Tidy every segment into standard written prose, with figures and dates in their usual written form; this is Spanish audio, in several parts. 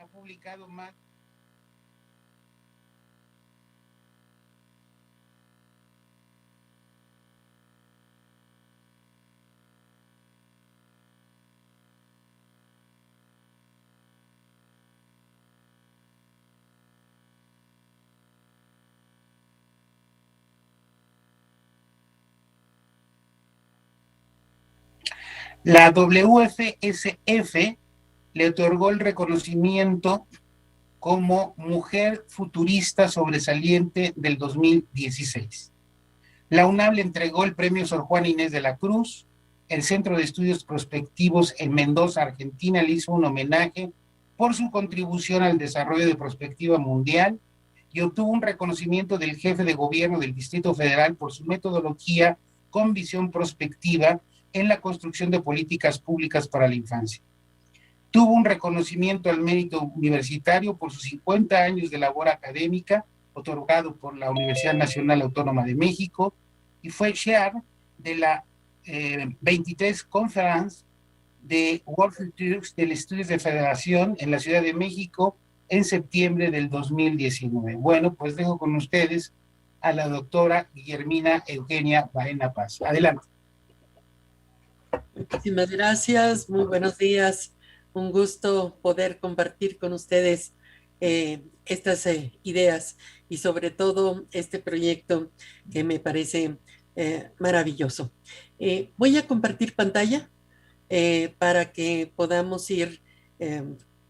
ha publicado más. La WFSF le otorgó el reconocimiento como Mujer Futurista Sobresaliente del 2016. La UNAM le entregó el premio Sor Juana Inés de la Cruz. El Centro de Estudios Prospectivos en Mendoza, Argentina, le hizo un homenaje por su contribución al desarrollo de prospectiva mundial y obtuvo un reconocimiento del jefe de gobierno del Distrito Federal por su metodología con visión prospectiva en la construcción de políticas públicas para la infancia. Tuvo un reconocimiento al mérito universitario por sus 50 años de labor académica, otorgado por la Universidad Nacional Autónoma de México, y fue chair de la 23 Conference de World Futures del Estudios de Federación en la Ciudad de México en septiembre del 2019. Bueno, pues dejo con ustedes a la doctora Guillermina Eugenia Baena Paz. Adelante. Muchísimas gracias, muy buenos días. Un gusto poder compartir con ustedes estas ideas y sobre todo este proyecto que me parece maravilloso. Voy a compartir pantalla para que podamos ir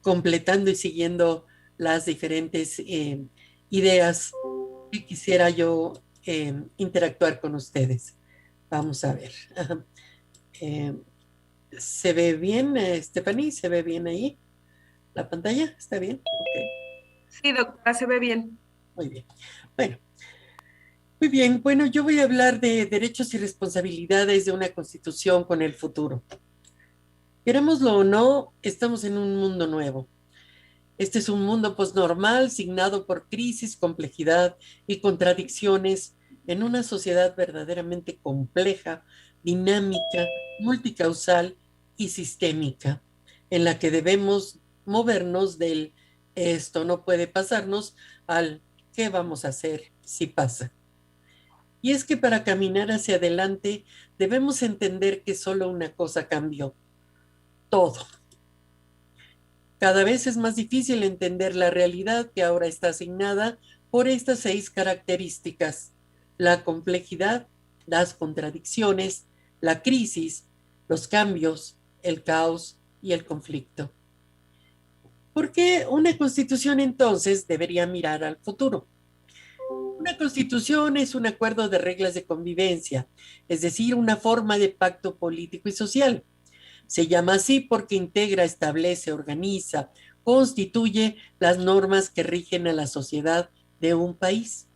completando y siguiendo las diferentes ideas que quisiera yo interactuar con ustedes. Vamos a ver. ¿Se ve bien, Stephanie? ¿Se ve bien ahí? ¿La pantalla? ¿Está bien? Okay. Sí, doctora, se ve bien. Muy bien. Bueno, muy bien. Bueno, yo voy a hablar de derechos y responsabilidades de una constitución con el futuro. Querámoslo o no, estamos en un mundo nuevo. Este es un mundo posnormal, signado por crisis, complejidad y contradicciones en una sociedad verdaderamente compleja, dinámica, multicausal y sistémica, en la que debemos movernos del esto no puede pasarnos al qué vamos a hacer si pasa. Y es que para caminar hacia adelante debemos entender que solo una cosa cambió: todo. Cada vez es más difícil entender la realidad que ahora está asignada por estas 6 características: la complejidad, las contradicciones, la crisis, los cambios, el caos y el conflicto. ¿Por qué una constitución entonces debería mirar al futuro? Una constitución es un acuerdo de reglas de convivencia, es decir, una forma de pacto político y social. Se llama así porque integra, establece, organiza, constituye las normas que rigen a la sociedad de un país.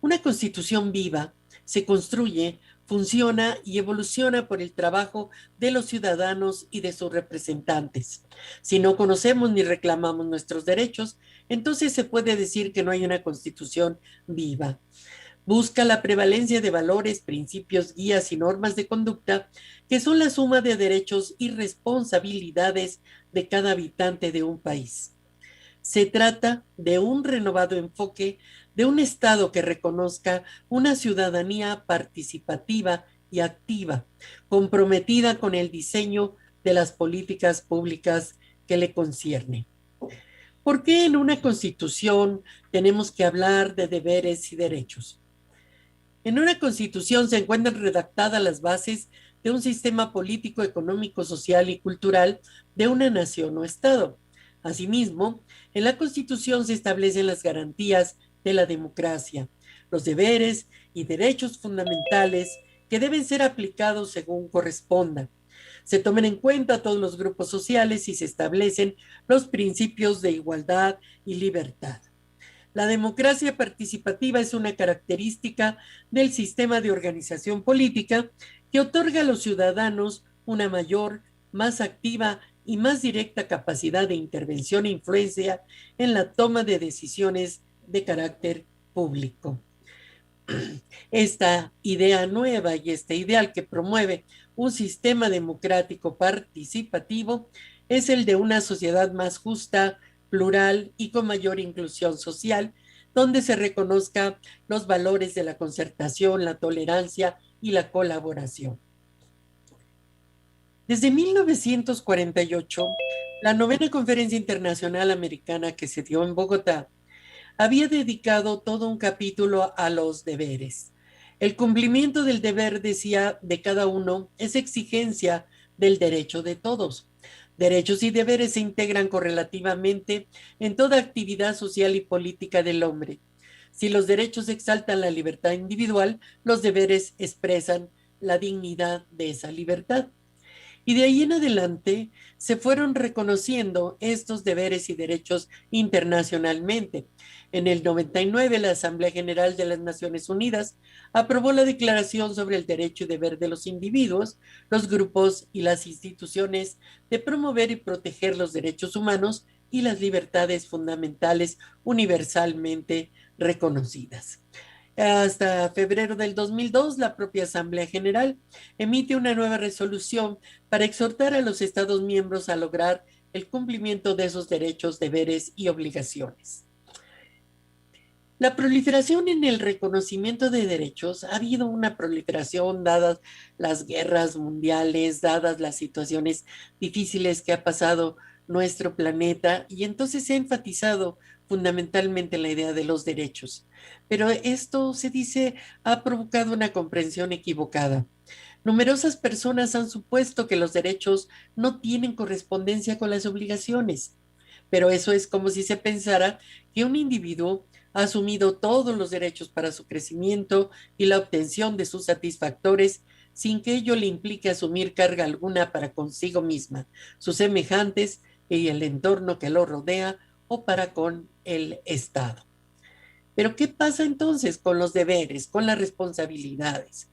Una constitución viva se construye, funciona y evoluciona por el trabajo de los ciudadanos y de sus representantes. Si no conocemos ni reclamamos nuestros derechos, entonces se puede decir que no hay una constitución viva. Busca la prevalencia de valores, principios, guías y normas de conducta que son la suma de derechos y responsabilidades de cada habitante de un país. Se trata de un renovado enfoque de un Estado que reconozca una ciudadanía participativa y activa, comprometida con el diseño de las políticas públicas que le conciernen. ¿Por qué en una constitución tenemos que hablar de deberes y derechos? En una constitución se encuentran redactadas las bases de un sistema político, económico, social y cultural de una nación o Estado. Asimismo, en la Constitución se establecen las garantías de la democracia, los deberes y derechos fundamentales que deben ser aplicados según corresponda. Se toman en cuenta todos los grupos sociales y se establecen los principios de igualdad y libertad. La democracia participativa es una característica del sistema de organización política que otorga a los ciudadanos una mayor, más activa y más directa capacidad de intervención e influencia en la toma de decisiones de carácter público. Esta idea nueva y este ideal que promueve un sistema democrático participativo es el de una sociedad más justa, plural y con mayor inclusión social, donde se reconozcan los valores de la concertación, la tolerancia y la colaboración. Desde 1948, la novena Conferencia Internacional Americana que se dio en Bogotá había dedicado todo un capítulo a los deberes. El cumplimiento del deber, decía, de cada uno es exigencia del derecho de todos. Derechos y deberes se integran correlativamente en toda actividad social y política del hombre. Si los derechos exaltan la libertad individual, los deberes expresan la dignidad de esa libertad. Y de ahí en adelante se fueron reconociendo estos deberes y derechos internacionalmente. En el 99, la Asamblea General de las Naciones Unidas aprobó la Declaración sobre el Derecho y Deber de los Individuos, los grupos y las instituciones de promover y proteger los derechos humanos y las libertades fundamentales universalmente reconocidas. Hasta febrero del 2002, la propia Asamblea General emite una nueva resolución para exhortar a los Estados miembros a lograr el cumplimiento de esos derechos, deberes y obligaciones. La proliferación en el reconocimiento de derechos, ha habido una proliferación dadas las guerras mundiales, dadas las situaciones difíciles que ha pasado nuestro planeta, y entonces se ha enfatizado fundamentalmente la idea de los derechos. Pero esto, se dice, ha provocado una comprensión equivocada. Numerosas personas han supuesto que los derechos no tienen correspondencia con las obligaciones, pero eso es como si se pensara que un individuo ha asumido todos los derechos para su crecimiento y la obtención de sus satisfactores sin que ello le implique asumir carga alguna para consigo misma, sus semejantes y el entorno que lo rodea o para con el Estado. Pero ¿qué pasa entonces con los deberes, con las responsabilidades?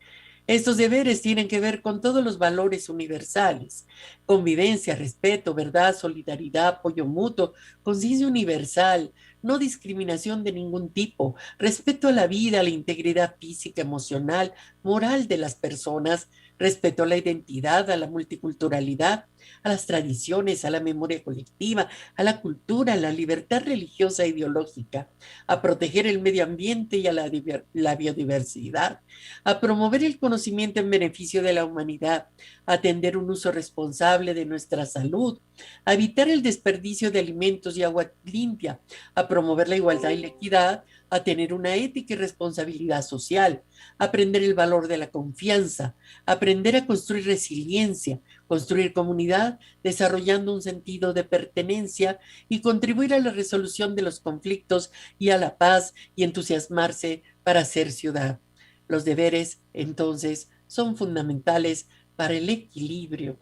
Estos deberes tienen que ver con todos los valores universales: convivencia, respeto, verdad, solidaridad, apoyo mutuo, conciencia universal, no discriminación de ningún tipo, respeto a la vida, a la integridad física, emocional, moral de las personas, respeto a la identidad, a la multiculturalidad, a las tradiciones, a la memoria colectiva, a la cultura, a la libertad religiosa e ideológica, a proteger el medio ambiente y a la biodiversidad, a promover el conocimiento en beneficio de la humanidad, a atender un uso responsable de nuestra salud, a evitar el desperdicio de alimentos y agua limpia, a promover la igualdad y la equidad, a tener una ética y responsabilidad social, a aprender el valor de la confianza, a aprender a construir resiliencia, construir comunidad, desarrollando un sentido de pertenencia y contribuir a la resolución de los conflictos y a la paz y entusiasmarse para hacer ciudad. Los deberes, entonces, son fundamentales para el equilibrio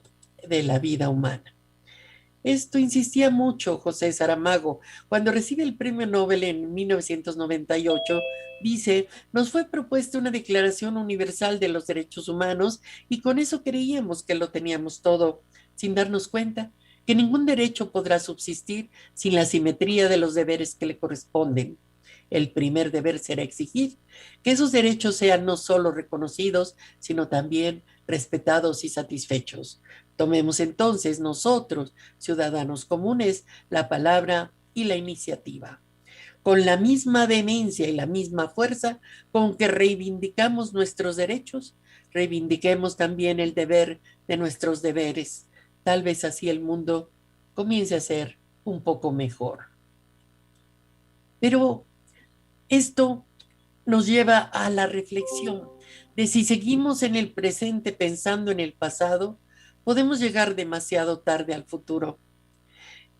de la vida humana. Esto insistía mucho José Saramago. Cuando recibe el premio Nobel en 1998, dice: nos fue propuesta una Declaración Universal de los Derechos Humanos y con eso creíamos que lo teníamos todo, sin darnos cuenta que ningún derecho podrá subsistir sin la simetría de los deberes que le corresponden. El primer deber será exigir que esos derechos sean no solo reconocidos, sino también respetados y satisfechos. Tomemos entonces nosotros, ciudadanos comunes, la palabra y la iniciativa. Con la misma vehemencia y la misma fuerza con que reivindicamos nuestros derechos, reivindiquemos también el deber de nuestros deberes. Tal vez así el mundo comience a ser un poco mejor. Pero esto nos lleva a la reflexión de si seguimos en el presente pensando en el pasado, podemos llegar demasiado tarde al futuro.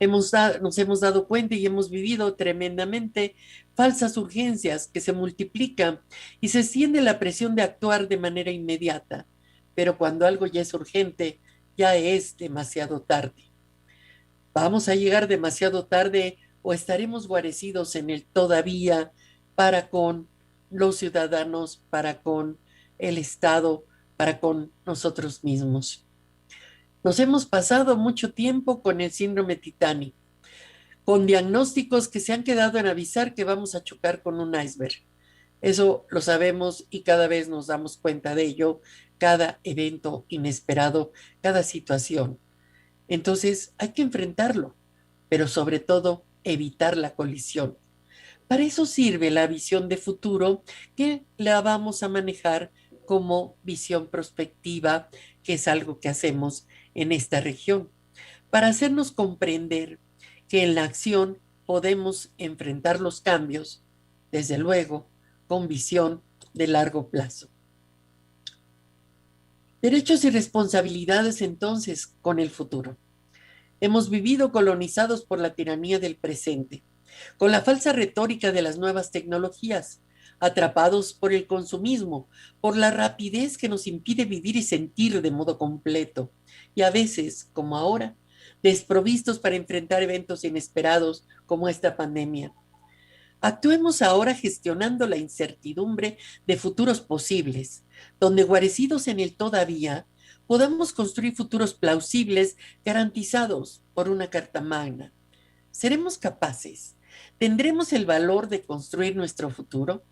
Nos hemos dado cuenta y hemos vivido tremendamente falsas urgencias que se multiplican y se extiende la presión de actuar de manera inmediata. Pero cuando algo ya es urgente, ya es demasiado tarde. ¿Vamos a llegar demasiado tarde o estaremos guarecidos en el todavía para con los ciudadanos, para con el Estado, para con nosotros mismos? Nos hemos pasado mucho tiempo con el síndrome Titanic, con diagnósticos que se han quedado en avisar que vamos a chocar con un iceberg. Eso lo sabemos y cada vez nos damos cuenta de ello, cada evento inesperado, cada situación. Entonces hay que enfrentarlo, pero sobre todo evitar la colisión. Para eso sirve la visión de futuro, que la vamos a manejar como visión prospectiva, que es algo que hacemos en esta región, para hacernos comprender que en la acción podemos enfrentar los cambios, desde luego, con visión de largo plazo. Derechos y responsabilidades entonces con el futuro. Hemos vivido colonizados por la tiranía del presente, con la falsa retórica de las nuevas tecnologías, atrapados por el consumismo, por la rapidez que nos impide vivir y sentir de modo completo, y a veces, como ahora, desprovistos para enfrentar eventos inesperados como esta pandemia. Actuemos ahora gestionando la incertidumbre de futuros posibles, donde guarecidos en el todavía, podamos construir futuros plausibles garantizados por una Carta Magna. ¿Seremos capaces? ¿Tendremos el valor de construir nuestro futuro?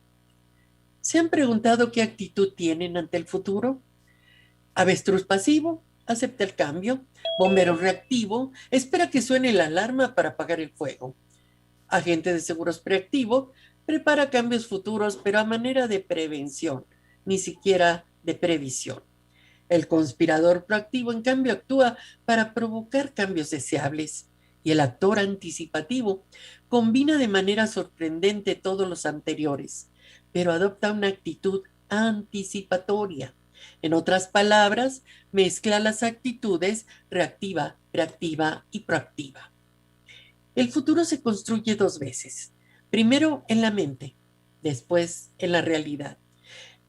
¿Se han preguntado qué actitud tienen ante el futuro? Avestruz pasivo, acepta el cambio. Bombero reactivo, espera que suene la alarma para apagar el fuego. Agente de seguros preactivo, prepara cambios futuros, pero a manera de prevención, ni siquiera de previsión. El conspirador proactivo, en cambio, actúa para provocar cambios deseables. Y el actor anticipativo combina de manera sorprendente todos los anteriores, pero adopta una actitud anticipatoria. En otras palabras, mezcla las actitudes reactiva, reactiva y proactiva. El futuro se construye dos veces. Primero en la mente, después en la realidad.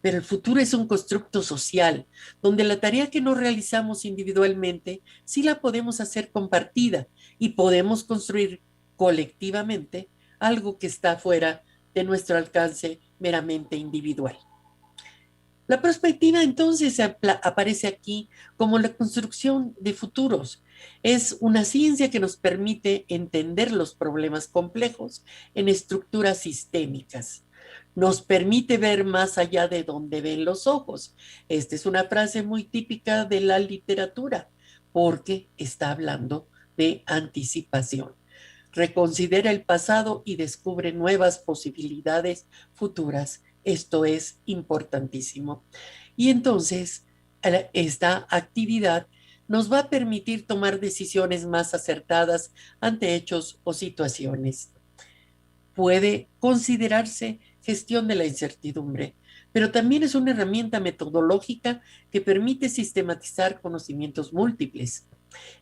Pero el futuro es un constructo social, donde la tarea que no realizamos individualmente sí la podemos hacer compartida y podemos construir colectivamente algo que está fuera de nuestro alcance meramente individual. La perspectiva entonces aparece aquí como la construcción de futuros. Es una ciencia que nos permite entender los problemas complejos en estructuras sistémicas. Nos permite ver más allá de donde ven los ojos. Esta es una frase muy típica de la literatura, porque está hablando de anticipación. Reconsidera el pasado y descubre nuevas posibilidades futuras. Esto es importantísimo. Y entonces, esta actividad nos va a permitir tomar decisiones más acertadas ante hechos o situaciones. Puede considerarse gestión de la incertidumbre, pero también es una herramienta metodológica que permite sistematizar conocimientos múltiples.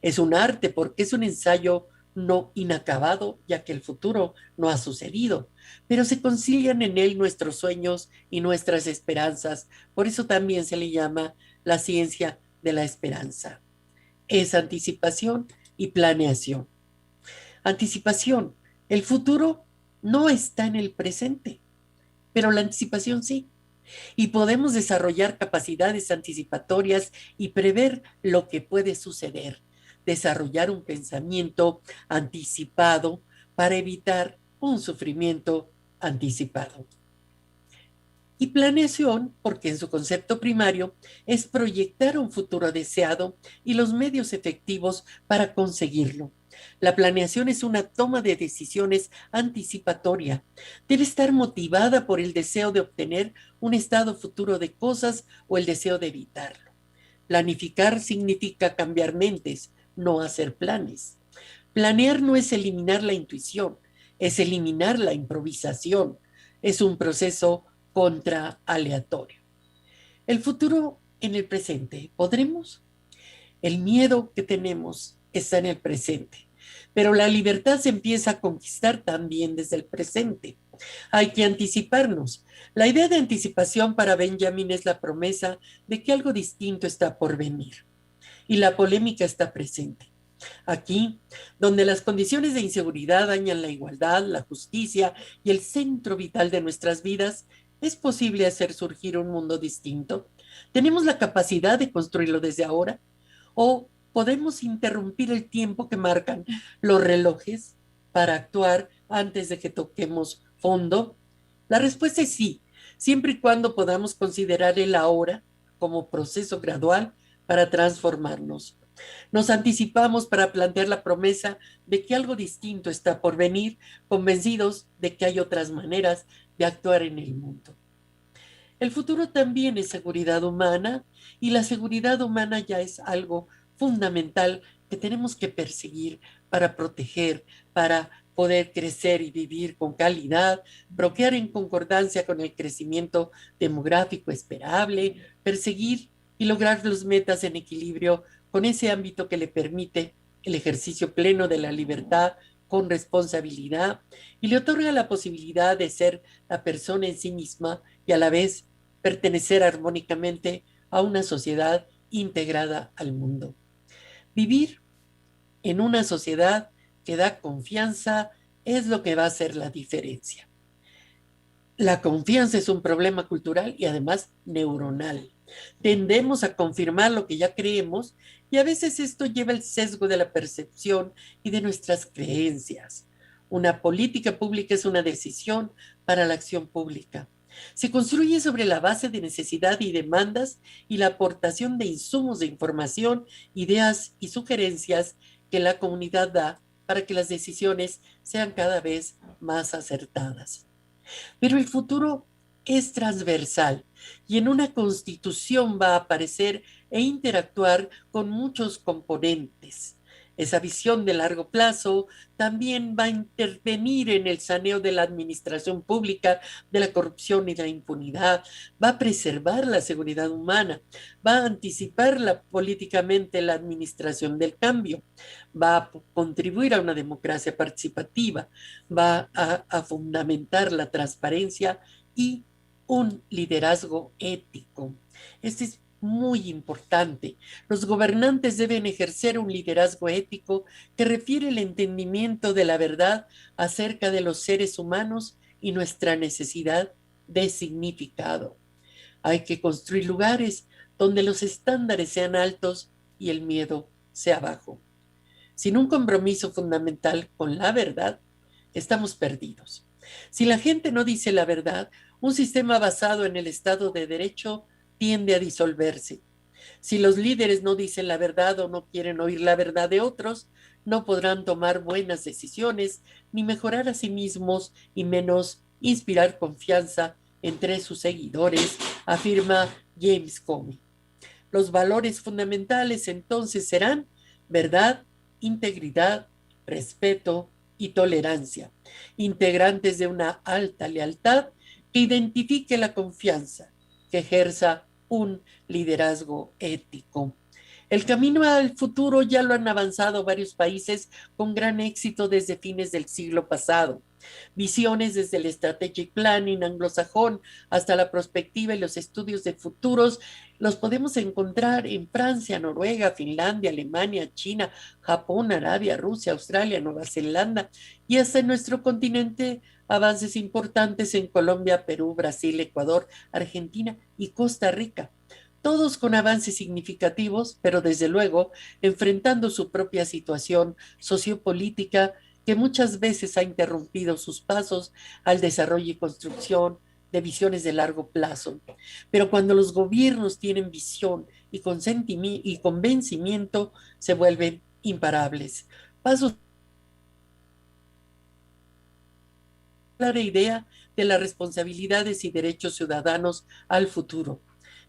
Es un arte porque es un ensayo no inacabado, ya que el futuro no ha sucedido, pero se concilian en él nuestros sueños y nuestras esperanzas. Por eso también se le llama la ciencia de la esperanza. Es anticipación y planeación. Anticipación. El futuro no está en el presente, pero la anticipación sí. Y podemos desarrollar capacidades anticipatorias y prever lo que puede suceder. Desarrollar un pensamiento anticipado para evitar un sufrimiento anticipado. Y planeación, porque en su concepto primario es proyectar un futuro deseado y los medios efectivos para conseguirlo. La planeación es una toma de decisiones anticipatoria. Debe estar motivada por el deseo de obtener un estado futuro de cosas o el deseo de evitarlo. Planificar significa cambiar mentes, no hacer planes. Planear no es eliminar la intuición, es eliminar la improvisación. Es un proceso contraaleatorio. El futuro en el presente, ¿podremos? El miedo que tenemos está en el presente, pero la libertad se empieza a conquistar también desde el presente. Hay que anticiparnos. La idea de anticipación para Benjamin es la promesa de que algo distinto está por venir. Y la polémica está presente. Aquí, donde las condiciones de inseguridad dañan la igualdad, la justicia y el centro vital de nuestras vidas, ¿es posible hacer surgir un mundo distinto? ¿Tenemos la capacidad de construirlo desde ahora? ¿O podemos interrumpir el tiempo que marcan los relojes para actuar antes de que toquemos fondo? La respuesta es sí, siempre y cuando podamos considerar el ahora como proceso gradual para transformarnos. Nos anticipamos para plantear la promesa de que algo distinto está por venir, convencidos de que hay otras maneras de actuar en el mundo. El futuro también es seguridad humana y la seguridad humana ya es algo fundamental que tenemos que perseguir para proteger, para poder crecer y vivir con calidad, bloquear en concordancia con el crecimiento demográfico esperable, perseguir y lograr los metas en equilibrio con ese ámbito que le permite el ejercicio pleno de la libertad con responsabilidad y le otorga la posibilidad de ser la persona en sí misma y a la vez pertenecer armónicamente a una sociedad integrada al mundo. Vivir en una sociedad que da confianza es lo que va a hacer la diferencia. La confianza es un problema cultural y además neuronal. Tendemos a confirmar lo que ya creemos y a veces esto lleva el sesgo de la percepción y de nuestras creencias. Una política pública es una decisión para la acción pública. Se construye sobre la base de necesidad y demandas y la aportación de insumos de información, ideas y sugerencias que la comunidad da para que las decisiones sean cada vez más acertadas. Pero el futuro es transversal y en una constitución va a aparecer e interactuar con muchos componentes. Esa visión de largo plazo también va a intervenir en el saneo de la administración pública, de la corrupción y de la impunidad, va a preservar la seguridad humana, va a anticipar políticamente la administración del cambio, va a contribuir a una democracia participativa, va a fundamentar la transparencia y un liderazgo ético. Este es muy importante. Los gobernantes deben ejercer un liderazgo ético que refiere el entendimiento de la verdad acerca de los seres humanos y nuestra necesidad de significado. Hay que construir lugares donde los estándares sean altos y el miedo sea bajo. Sin un compromiso fundamental con la verdad, estamos perdidos. Si la gente no dice la verdad, un sistema basado en el Estado de Derecho tiende a disolverse. Si los líderes no dicen la verdad o no quieren oír la verdad de otros, no podrán tomar buenas decisiones, ni mejorar a sí mismos y menos inspirar confianza entre sus seguidores, afirma James Comey. Los valores fundamentales entonces serán verdad, integridad, respeto y tolerancia, integrantes de una alta lealtad que identifique la confianza, que ejerza un liderazgo ético. El camino al futuro ya lo han avanzado varios países con gran éxito desde fines del siglo pasado. Visiones desde el strategic planning anglosajón hasta la prospectiva y los estudios de futuros los podemos encontrar en Francia, Noruega, Finlandia, Alemania, China, Japón, Arabia, Rusia, Australia, Nueva Zelanda y hasta en nuestro continente avances importantes en Colombia, Perú, Brasil, Ecuador, Argentina y Costa Rica. Todos con avances significativos, pero desde luego enfrentando su propia situación sociopolítica que muchas veces ha interrumpido sus pasos al desarrollo y construcción de visiones de largo plazo. Pero cuando los gobiernos tienen visión y convencimiento, se vuelven imparables. Pasos clara idea de las responsabilidades y derechos ciudadanos al futuro.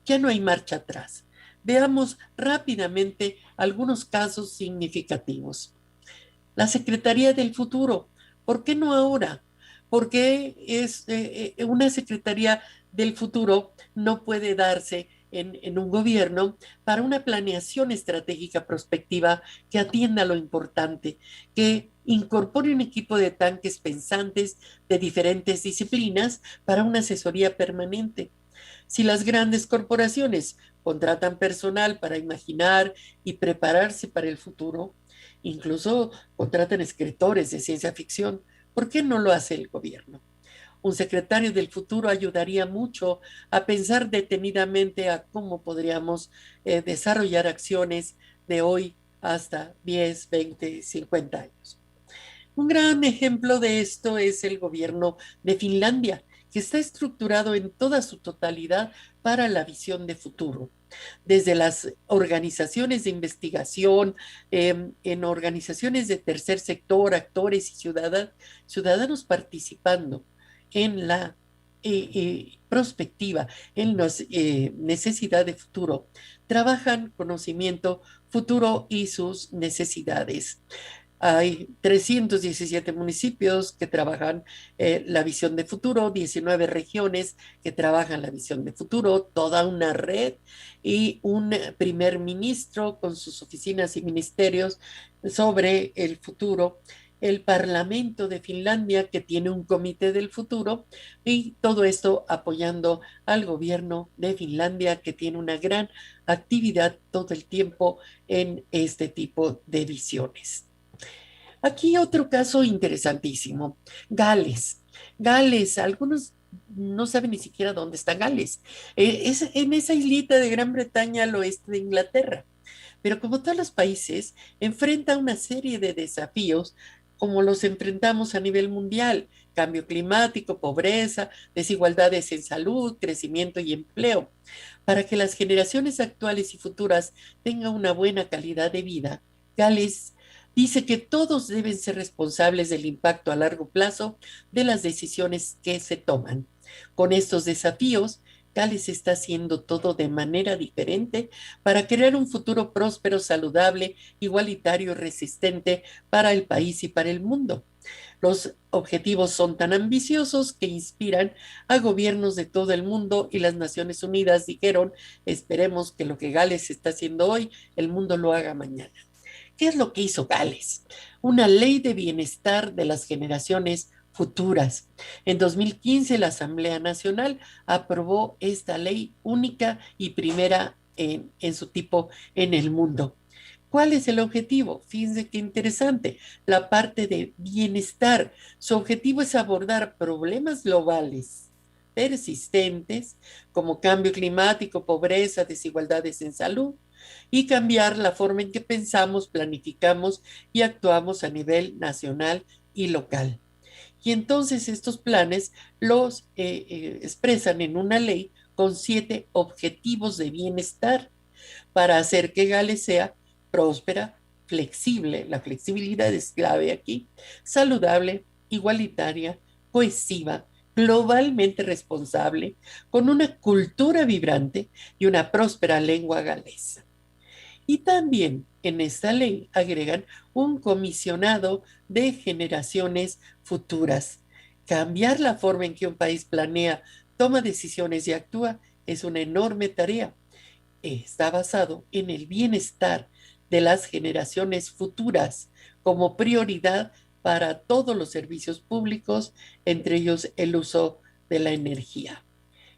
Ya no hay marcha atrás. Veamos rápidamente algunos casos significativos. La Secretaría del Futuro, ¿por qué no ahora? ¿Por qué una Secretaría del Futuro no puede darse en un gobierno para una planeación estratégica prospectiva que atienda lo importante, que incorpore un equipo de tanques pensantes de diferentes disciplinas para una asesoría permanente? Si las grandes corporaciones contratan personal para imaginar y prepararse para el futuro, incluso contratan escritores de ciencia ficción, ¿por qué no lo hace el gobierno? Un secretario del futuro ayudaría mucho a pensar detenidamente a cómo podríamos desarrollar acciones de hoy hasta 10, 20, 50 años. Un gran ejemplo de esto es el gobierno de Finlandia, que está estructurado en toda su totalidad para la visión de futuro. Desde las organizaciones de investigación, en organizaciones de tercer sector, actores y ciudadanos participando en la prospectiva, en la necesidad de futuro. Trabajan conocimiento futuro y sus necesidades. Hay 317 municipios que trabajan la visión de futuro, 19 regiones que trabajan la visión de futuro, toda una red y un primer ministro con sus oficinas y ministerios sobre el futuro, el Parlamento de Finlandia que tiene un comité del futuro y todo esto apoyando al gobierno de Finlandia que tiene una gran actividad todo el tiempo en este tipo de visiones. Aquí otro caso interesantísimo, Gales. Gales, algunos no saben ni siquiera dónde está Gales. Es en esa islita de Gran Bretaña al oeste de Inglaterra. Pero como todos los países, enfrenta una serie de desafíos como los enfrentamos a nivel mundial: cambio climático, pobreza, desigualdades en salud, crecimiento y empleo. Para que las generaciones actuales y futuras tengan una buena calidad de vida, Gales dice que todos deben ser responsables del impacto a largo plazo de las decisiones que se toman. Con estos desafíos, Gales está haciendo todo de manera diferente para crear un futuro próspero, saludable, igualitario y resistente para el país y para el mundo. Los objetivos son tan ambiciosos que inspiran a gobiernos de todo el mundo y las Naciones Unidas dijeron: esperemos que lo que Gales está haciendo hoy, el mundo lo haga mañana. ¿Qué es lo que hizo Gales? Una ley de bienestar de las generaciones futuras. En 2015, la Asamblea Nacional aprobó esta ley única y primera en su tipo en el mundo. ¿Cuál es el objetivo? Fíjense qué interesante, la parte de bienestar. Su objetivo es abordar problemas globales persistentes como cambio climático, pobreza, desigualdades en salud, y cambiar la forma en que pensamos, planificamos y actuamos a nivel nacional y local. Y entonces estos planes los expresan en una ley con 7 objetivos de bienestar para hacer que Gales sea próspera, flexible, la flexibilidad es clave aquí, saludable, igualitaria, cohesiva, globalmente responsable, con una cultura vibrante y una próspera lengua galesa. Y también en esta ley agregan un comisionado de generaciones futuras. Cambiar la forma en que un país planea, toma decisiones y actúa es una enorme tarea. Está basado en el bienestar de las generaciones futuras como prioridad para todos los servicios públicos, entre ellos el uso de la energía.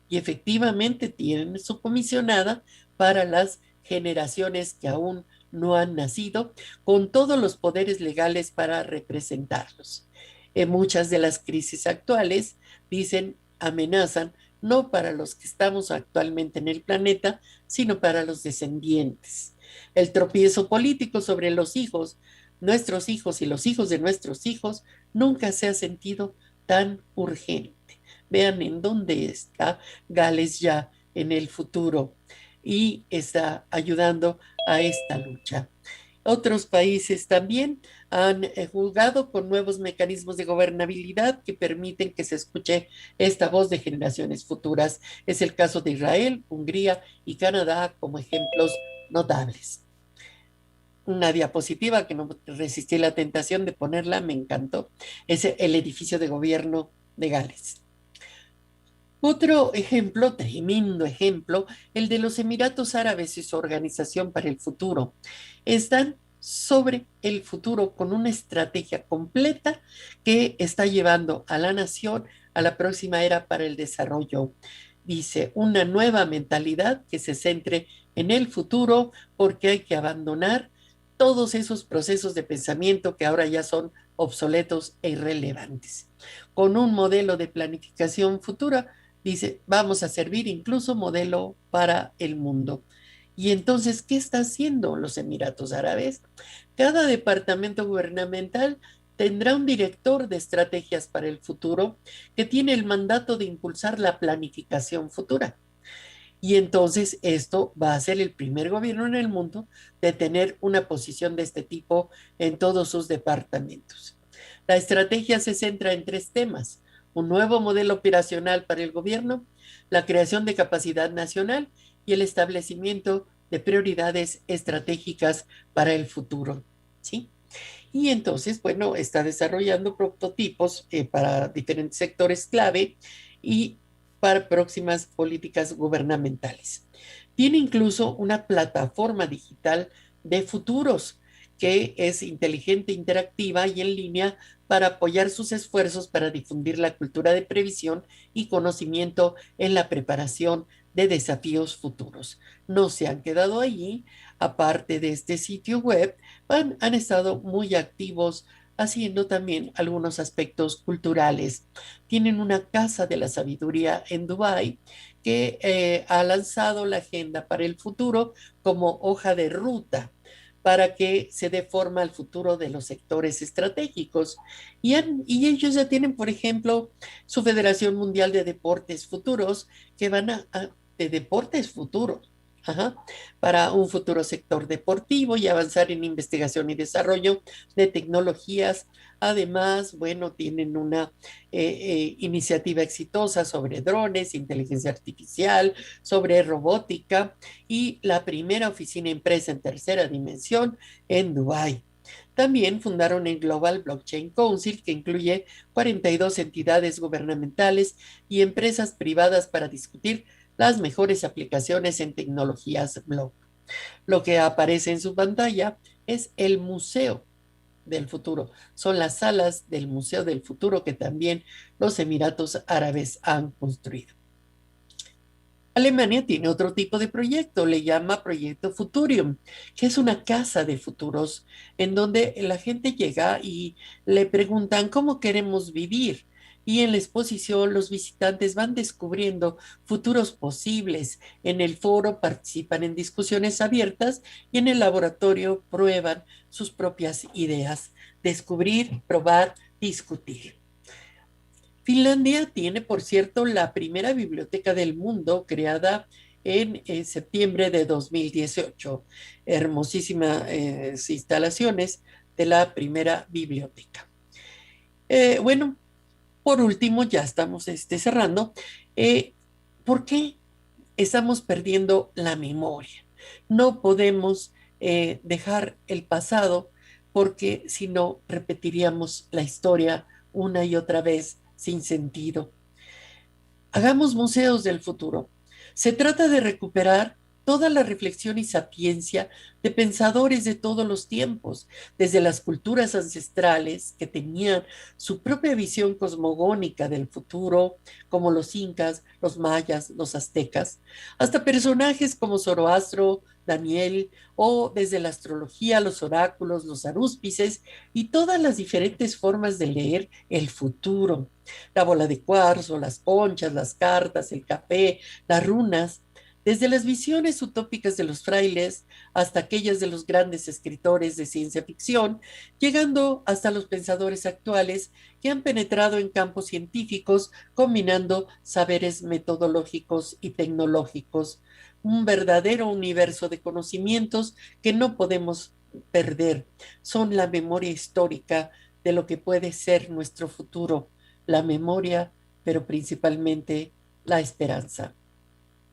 Y efectivamente tienen su comisionada para las generaciones que aún no han nacido, con todos los poderes legales para representarlos. En muchas de las crisis actuales, dicen, amenazan no para los que estamos actualmente en el planeta, sino para los descendientes. El tropiezo político sobre los hijos, nuestros hijos y los hijos de nuestros hijos, nunca se ha sentido tan urgente. Vean en dónde está Gales ya en el futuro y está ayudando a esta lucha. Otros países también han jugado con nuevos mecanismos de gobernabilidad que permiten que se escuche esta voz de generaciones futuras. Es el caso de Israel, Hungría y Canadá como ejemplos notables. Una diapositiva que no resistí la tentación de ponerla, me encantó, es el edificio de gobierno de Gales. Otro ejemplo, tremendo ejemplo, el de los Emiratos Árabes y su Organización para el Futuro. Están sobre el futuro con una estrategia completa que está llevando a la nación a la próxima era para el desarrollo. Dice, una nueva mentalidad que se centre en el futuro porque hay que abandonar todos esos procesos de pensamiento que ahora ya son obsoletos e irrelevantes. Con un modelo de planificación futura, dice, vamos a servir incluso modelo para el mundo. Y entonces, ¿qué está haciendo los Emiratos Árabes? Cada departamento gubernamental tendrá un director de estrategias para el futuro que tiene el mandato de impulsar la planificación futura. Y entonces esto va a ser el primer gobierno en el mundo de tener una posición de este tipo en todos sus departamentos. La estrategia se centra en tres temas: un nuevo modelo operacional para el gobierno, la creación de capacidad nacional y el establecimiento de prioridades estratégicas para el futuro. ¿Sí? Y entonces, bueno, está desarrollando prototipos para diferentes sectores clave y para próximas políticas gubernamentales. Tiene incluso una plataforma digital de futuros que es inteligente, interactiva y en línea para apoyar sus esfuerzos para difundir la cultura de previsión y conocimiento en la preparación de desafíos futuros. No se han quedado allí. Aparte de este sitio web, han estado muy activos haciendo también algunos aspectos culturales. Tienen una casa de la sabiduría en Dubái que ha lanzado la agenda para el futuro como hoja de ruta para que se dé forma al futuro de los sectores estratégicos. Y ellos ya tienen, por ejemplo, su Federación Mundial de Deportes Futuros, que van de deportes futuros. Ajá, para un futuro sector deportivo y avanzar en investigación y desarrollo de tecnologías. Además, bueno, tienen una iniciativa exitosa sobre drones, inteligencia artificial, sobre robótica y la primera oficina impresa en tercera dimensión en Dubái. También fundaron el Global Blockchain Council, que incluye 42 entidades gubernamentales y empresas privadas para discutir las mejores aplicaciones en tecnologías block. Lo que aparece en su pantalla es el Museo del Futuro. Son las salas del Museo del Futuro que también los Emiratos Árabes han construido. Alemania tiene otro tipo de proyecto, le llama Proyecto Futurium, que es una casa de futuros en donde la gente llega y le preguntan cómo queremos vivir. Y en la exposición los visitantes van descubriendo futuros posibles. En el foro participan en discusiones abiertas y en el laboratorio prueban sus propias ideas. Descubrir, probar, discutir. Finlandia tiene, por cierto, la primera biblioteca del mundo creada en septiembre de 2018. Hermosísimas instalaciones de la primera biblioteca. Bueno, por último, ya estamos cerrando. ¿Por qué estamos perdiendo la memoria? No podemos dejar el pasado porque si no repetiríamos la historia una y otra vez sin sentido. Hagamos museos del futuro. Se trata de recuperar toda la reflexión y sapiencia de pensadores de todos los tiempos, desde las culturas ancestrales que tenían su propia visión cosmogónica del futuro, como los incas, los mayas, los aztecas, hasta personajes como Zoroastro, Daniel, o desde la astrología, los oráculos, los arúspices y todas las diferentes formas de leer el futuro. La bola de cuarzo, las conchas, las cartas, el café, las runas, desde las visiones utópicas de los frailes hasta aquellas de los grandes escritores de ciencia ficción, llegando hasta los pensadores actuales que han penetrado en campos científicos, combinando saberes metodológicos y tecnológicos. Un verdadero universo de conocimientos que no podemos perder. Son la memoria histórica de lo que puede ser nuestro futuro, la memoria, pero principalmente la esperanza.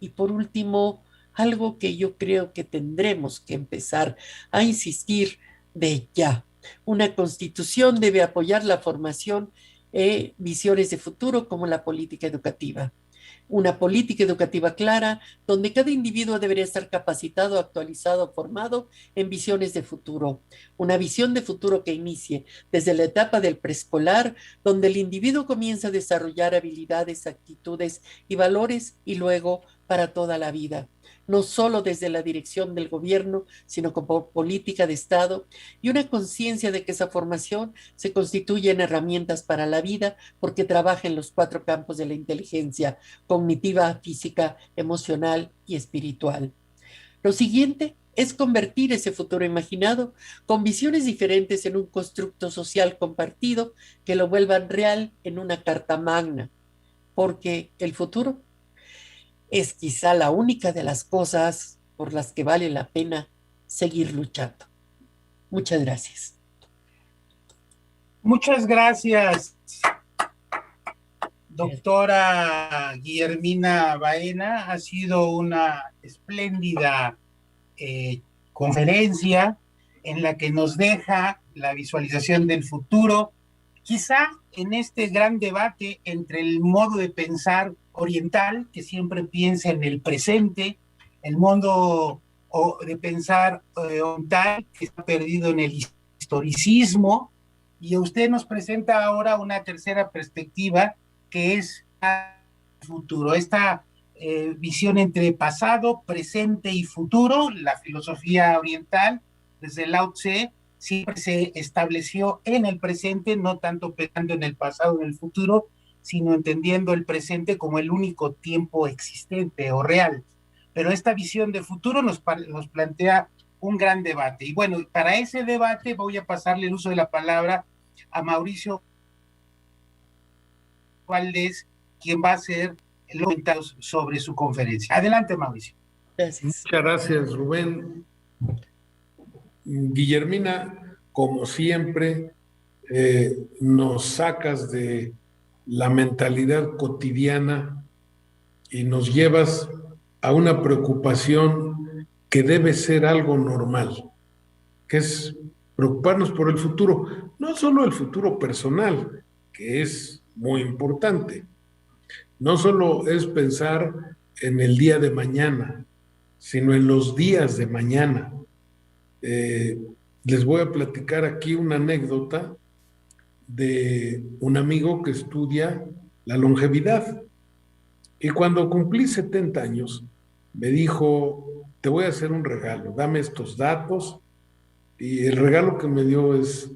Y por último, algo que yo creo que tendremos que empezar a insistir de ya. Una constitución debe apoyar la formación e visiones de futuro como la política educativa. Una política educativa clara donde cada individuo debería estar capacitado, actualizado, formado en visiones de futuro. Una visión de futuro que inicie desde la etapa del preescolar, donde el individuo comienza a desarrollar habilidades, actitudes y valores y luego para toda la vida, no solo desde la dirección del gobierno, sino como política de Estado y una conciencia de que esa formación se constituye en herramientas para la vida porque trabaja en los 4 campos de la inteligencia cognitiva, física, emocional y espiritual. Lo siguiente es convertir ese futuro imaginado con visiones diferentes en un constructo social compartido que lo vuelvan real en una carta magna, porque el futuro es quizá la única de las cosas por las que vale la pena seguir luchando. Muchas gracias. Muchas gracias, doctora Guillermina Baena. Ha sido una espléndida conferencia en la que nos deja la visualización del futuro, quizá en este gran debate entre el modo de pensar oriental, que siempre piensa en el presente, el modo de pensar oriental, que está perdido en el historicismo, y usted nos presenta ahora una tercera perspectiva, que es el futuro, esta visión entre pasado, presente y futuro. La filosofía oriental, desde Lao Tse, siempre se estableció en el presente, no tanto pensando en el pasado o en el futuro, sino entendiendo el presente como el único tiempo existente o real. Pero esta visión de futuro nos plantea un gran debate. Y bueno, para ese debate voy a pasarle el uso de la palabra a Mauricio Valdés, quien va a hacer los comentarios sobre su conferencia. Adelante, Mauricio. Gracias. Muchas gracias, Rubén. Guillermina, como siempre, nos sacas de la mentalidad cotidiana y nos llevas a una preocupación que debe ser algo normal, que es preocuparnos por el futuro, no solo el futuro personal, que es muy importante, no solo es pensar en el día de mañana, sino en los días de mañana. Les voy a platicar aquí una anécdota de un amigo que estudia la longevidad. Y cuando cumplí 70 años, me dijo, te voy a hacer un regalo, dame estos datos. Y el regalo que me dio es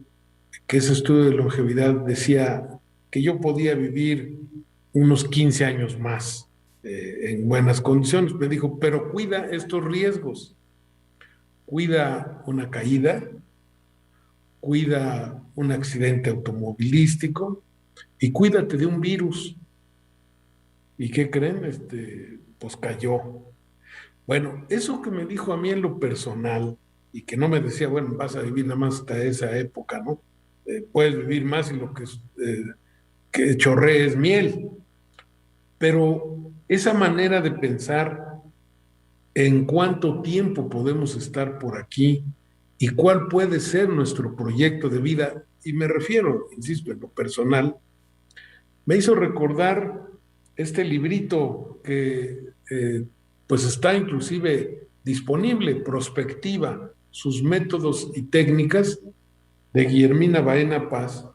que ese estudio de longevidad decía que yo podía vivir unos 15 años más en buenas condiciones. Me dijo, pero cuida estos riesgos. Cuida una caída, cuida un accidente automovilístico y cuídate de un virus. ¿Y qué creen? Pues cayó. Bueno, eso que me dijo a mí en lo personal y que no me decía, bueno, vas a vivir nada más hasta esa época, ¿no? Puedes vivir más y lo que chorree es miel. Pero esa manera de pensar en cuánto tiempo podemos estar por aquí y cuál puede ser nuestro proyecto de vida, y me refiero, insisto, en lo personal, me hizo recordar este librito que pues está inclusive disponible, Prospectiva, sus métodos y técnicas, de Guillermina Baena Paz,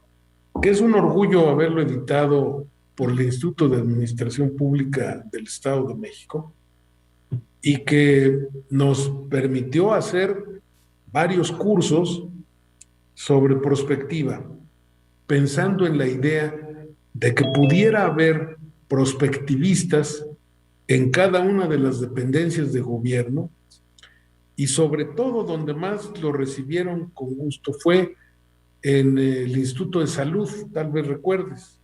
que es un orgullo haberlo editado por el Instituto de Administración Pública del Estado de México, y que nos permitió hacer varios cursos sobre prospectiva, pensando en la idea de que pudiera haber prospectivistas en cada una de las dependencias de gobierno, y sobre todo donde más lo recibieron con gusto fue en el Instituto de Salud, tal vez recuerdes,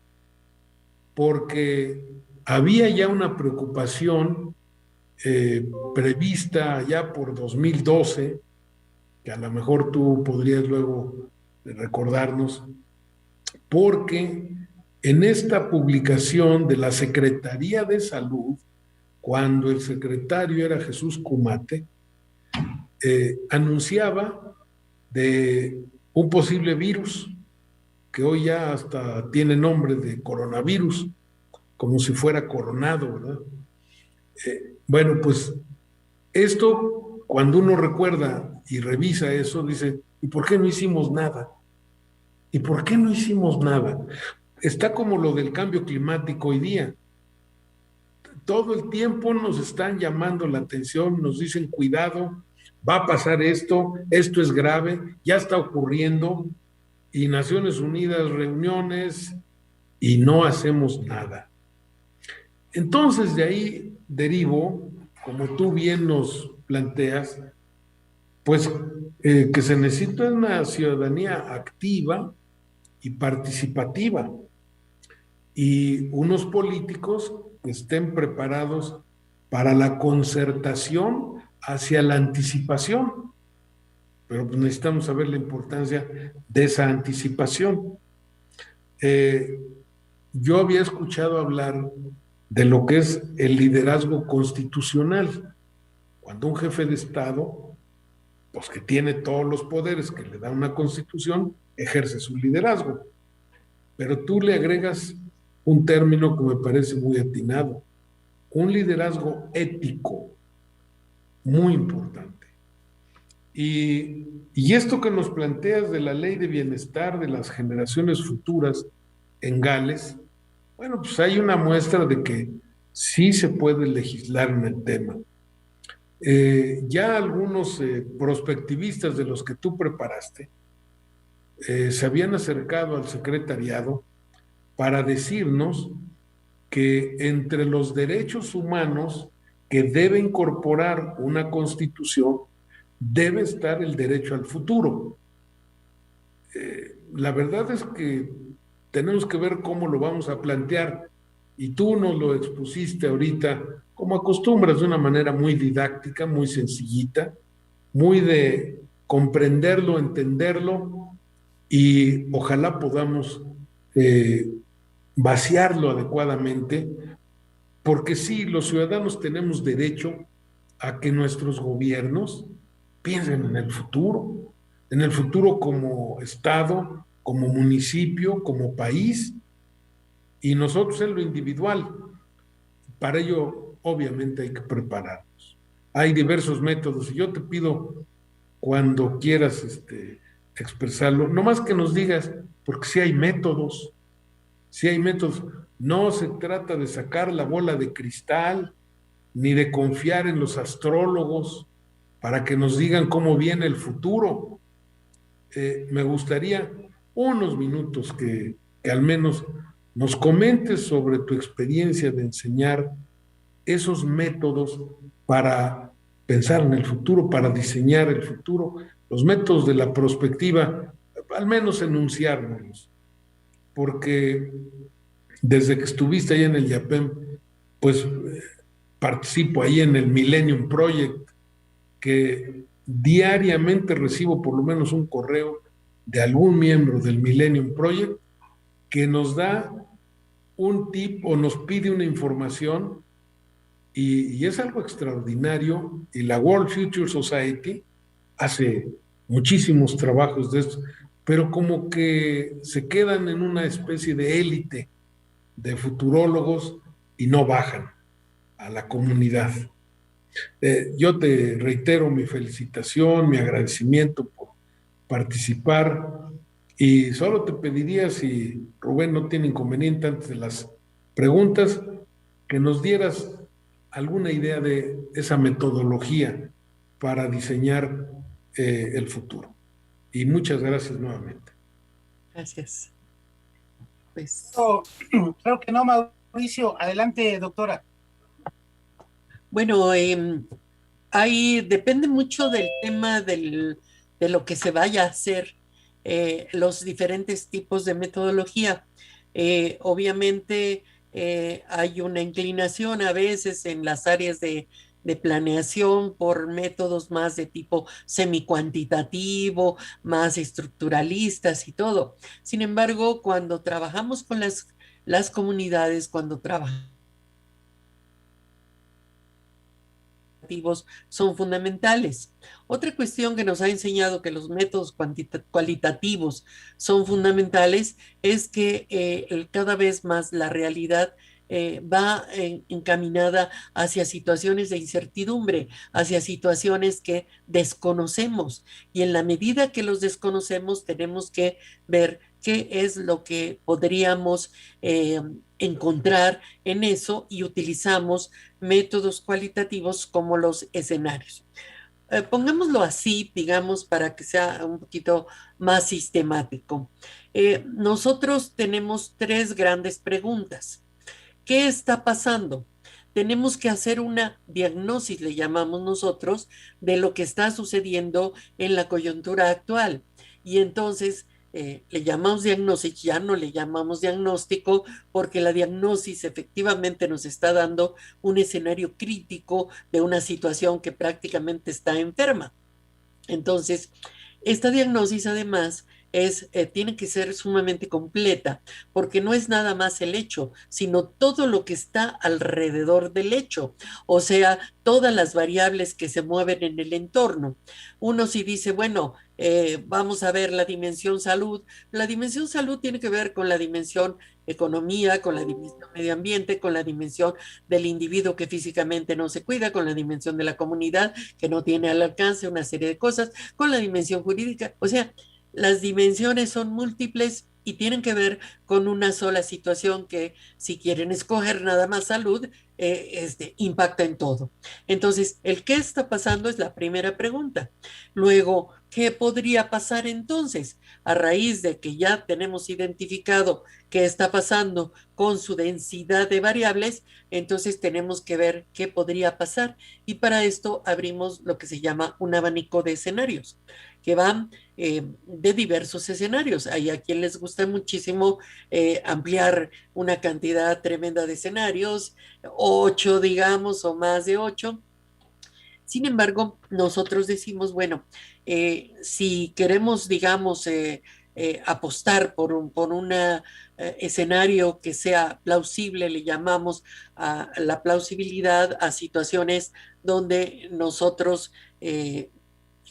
porque había ya una preocupación prevista ya por 2012, que a lo mejor tú podrías luego recordarnos, porque en esta publicación de la Secretaría de Salud, cuando el secretario era Jesús Kumate, anunciaba de un posible virus que hoy ya hasta tiene nombre de coronavirus, como si fuera coronado, ¿verdad? Bueno, pues esto, cuando uno recuerda y revisa eso, dice, ¿y por qué no hicimos nada? ¿Y por qué no hicimos nada? Está como lo del cambio climático hoy día. Todo el tiempo nos están llamando la atención, nos dicen, cuidado, va a pasar esto es grave, ya está ocurriendo, y Naciones Unidas, reuniones, y no hacemos nada. Entonces, de ahí derivo, como tú bien nos planteas, Pues que se necesita una ciudadanía activa y participativa y unos políticos que estén preparados para la concertación hacia la anticipación. Pero pues necesitamos saber la importancia de esa anticipación. Yo había escuchado hablar de lo que es el liderazgo constitucional. Cuando un jefe de Estado, pues que tiene todos los poderes que le da una constitución, ejerce su liderazgo. Pero tú le agregas un término que me parece muy atinado, un liderazgo ético, muy importante. Y esto que nos planteas de la ley de bienestar de las generaciones futuras en Gales, bueno, pues hay una muestra de que sí se puede legislar en el tema. Ya algunos prospectivistas de los que tú preparaste se habían acercado al secretariado para decirnos que entre los derechos humanos que debe incorporar una constitución debe estar el derecho al futuro. La verdad es que tenemos que ver cómo lo vamos a plantear y tú nos lo expusiste ahorita, como acostumbras, de una manera muy didáctica, muy sencillita, muy de comprenderlo, entenderlo y ojalá podamos vaciarlo adecuadamente, porque sí, los ciudadanos tenemos derecho a que nuestros gobiernos piensen en el futuro como Estado, como municipio, como país, y nosotros en lo individual. Para ello, obviamente, hay que prepararnos. Hay diversos métodos, y yo te pido, cuando quieras expresarlo, no más que nos digas, porque sí hay métodos, sí hay métodos. No se trata de sacar la bola de cristal, ni de confiar en los astrólogos para que nos digan cómo viene el futuro. Me gustaría unos minutos que al menos nos comentes sobre tu experiencia de enseñar esos métodos para pensar en el futuro, para diseñar el futuro, los métodos de la prospectiva, al menos enunciárnoslos, porque desde que estuviste ahí en el IAPEM, pues participo ahí en el Millennium Project, que diariamente recibo por lo menos un correo de algún miembro del Millennium Project que nos da un tip o nos pide una información y es algo extraordinario, y la World Future Society hace muchísimos trabajos de esto, pero como que se quedan en una especie de élite de futurólogos y no bajan a la comunidad. Yo te reitero mi felicitación, mi agradecimiento por participar y solo te pediría, si Rubén no tiene inconveniente antes de las preguntas, que nos dieras alguna idea de esa metodología para diseñar el futuro. Y muchas gracias nuevamente. Gracias. Pues, Creo que no, Mauricio. Adelante, doctora. bueno, ahí depende mucho del tema de lo que se vaya a hacer, los diferentes tipos de metodología. Obviamente hay una inclinación a veces en las áreas de planeación por métodos más de tipo semicuantitativo, más estructuralistas y todo. Sin embargo, cuando trabajamos con las comunidades, cuando trabajamos son fundamentales. Otra cuestión que nos ha enseñado que los métodos cualitativos son fundamentales es que cada vez más la realidad va encaminada hacia situaciones de incertidumbre, hacia situaciones que desconocemos. Y en la medida que los desconocemos, tenemos que ver qué es lo que podríamos encontrar en eso y utilizamos métodos cualitativos como los escenarios. Pongámoslo así, digamos, para que sea un poquito más sistemático. Nosotros tenemos tres grandes preguntas. ¿Qué está pasando? tenemos que hacer una diagnosis, le llamamos nosotros, de lo que está sucediendo en la coyuntura actual. Y entonces le llamamos diagnosis, ya no le llamamos diagnóstico, porque la diagnosis efectivamente nos está dando un escenario crítico de una situación que prácticamente está enferma. Entonces, esta diagnosis además tiene que ser sumamente completa, porque no es nada más el hecho, sino todo lo que está alrededor del hecho, o sea, todas las variables que se mueven en el entorno. Uno sí dice, bueno, vamos a ver la dimensión salud. La dimensión salud tiene que ver con la dimensión economía, con la dimensión medio ambiente, con la dimensión del individuo que físicamente no se cuida, con la dimensión de la comunidad que no tiene al alcance una serie de cosas, con la dimensión jurídica. O sea, las dimensiones son múltiples y tienen que ver con una sola situación que, si quieren escoger nada más salud, impacta en todo. Entonces, el qué está pasando es la primera pregunta. Luego, ¿qué podría pasar entonces? A raíz de que ya tenemos identificado qué está pasando con su densidad de variables, entonces tenemos que ver qué podría pasar. Y para esto abrimos lo que se llama un abanico de escenarios, que van de diversos escenarios. Hay a quien les gusta muchísimo ampliar una cantidad tremenda de escenarios, 8, digamos, o más de 8. Sin embargo, nosotros decimos, bueno, si queremos, digamos, apostar por un escenario que sea plausible, le llamamos a la plausibilidad a situaciones donde nosotros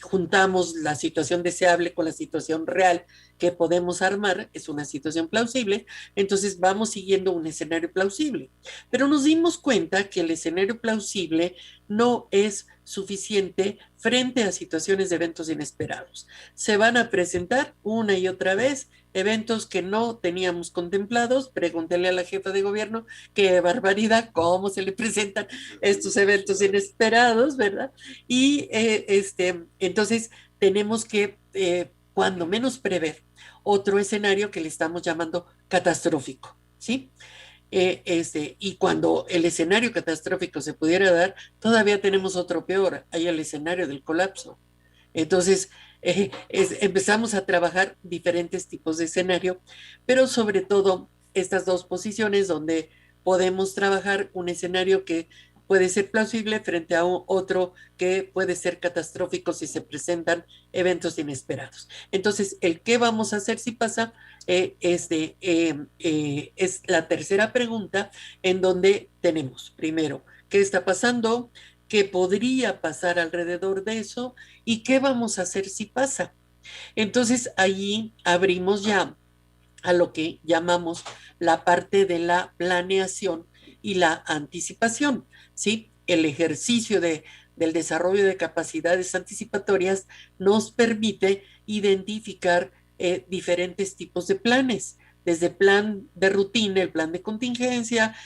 juntamos la situación deseable con la situación real que podemos armar, es una situación plausible, entonces vamos siguiendo un escenario plausible. Pero nos dimos cuenta que el escenario plausible no es suficiente frente a situaciones de eventos inesperados. Se van a presentar una y otra vez eventos que no teníamos contemplados. Pregúntele a la jefa de gobierno qué barbaridad, cómo se le presentan estos eventos inesperados, ¿verdad? Y entonces tenemos que, cuando menos, prever otro escenario que le estamos llamando catastrófico, ¿sí? Y cuando el escenario catastrófico se pudiera dar, todavía tenemos otro peor, hay el escenario del colapso. Entonces, empezamos a trabajar diferentes tipos de escenario, pero sobre todo estas dos posiciones donde podemos trabajar un escenario que puede ser plausible frente a otro que puede ser catastrófico si se presentan eventos inesperados. Entonces, el qué vamos a hacer si pasa es la tercera pregunta, en donde tenemos primero qué está pasando, qué podría pasar alrededor de eso y qué vamos a hacer si pasa. Entonces, allí abrimos ya a lo que llamamos la parte de la planeación y la anticipación, ¿sí? El ejercicio del desarrollo de capacidades anticipatorias nos permite identificar diferentes tipos de planes, desde plan de rutina, el plan de contingencia,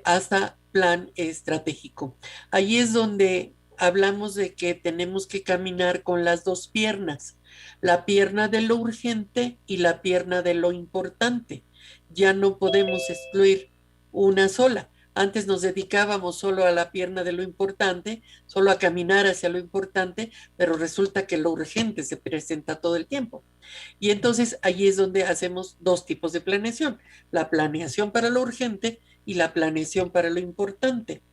hasta plan estratégico. Ahí es donde hablamos de que tenemos que caminar con las dos piernas, la pierna de lo urgente y la pierna de lo importante. Ya no podemos excluir una sola. Antes nos dedicábamos solo a la pierna de lo importante, solo a caminar hacia lo importante, pero resulta que lo urgente se presenta todo el tiempo. Y entonces ahí es donde hacemos dos tipos de planeación, la planeación para lo urgente y la planeación para lo importante.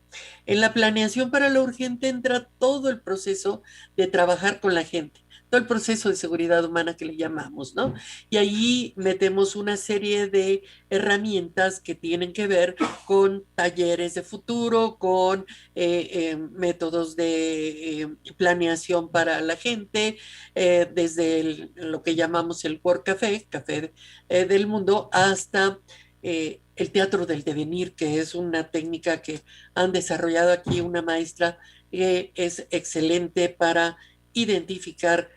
En la planeación para lo urgente entra todo el proceso de trabajar con la gente, todo el proceso de seguridad humana que le llamamos, ¿no? Y allí metemos una serie de herramientas que tienen que ver con talleres de futuro, con métodos de planeación para la gente, desde lo que llamamos el World Café, Café del Mundo, hasta el teatro del devenir, que es una técnica que han desarrollado aquí una maestra que es excelente para identificar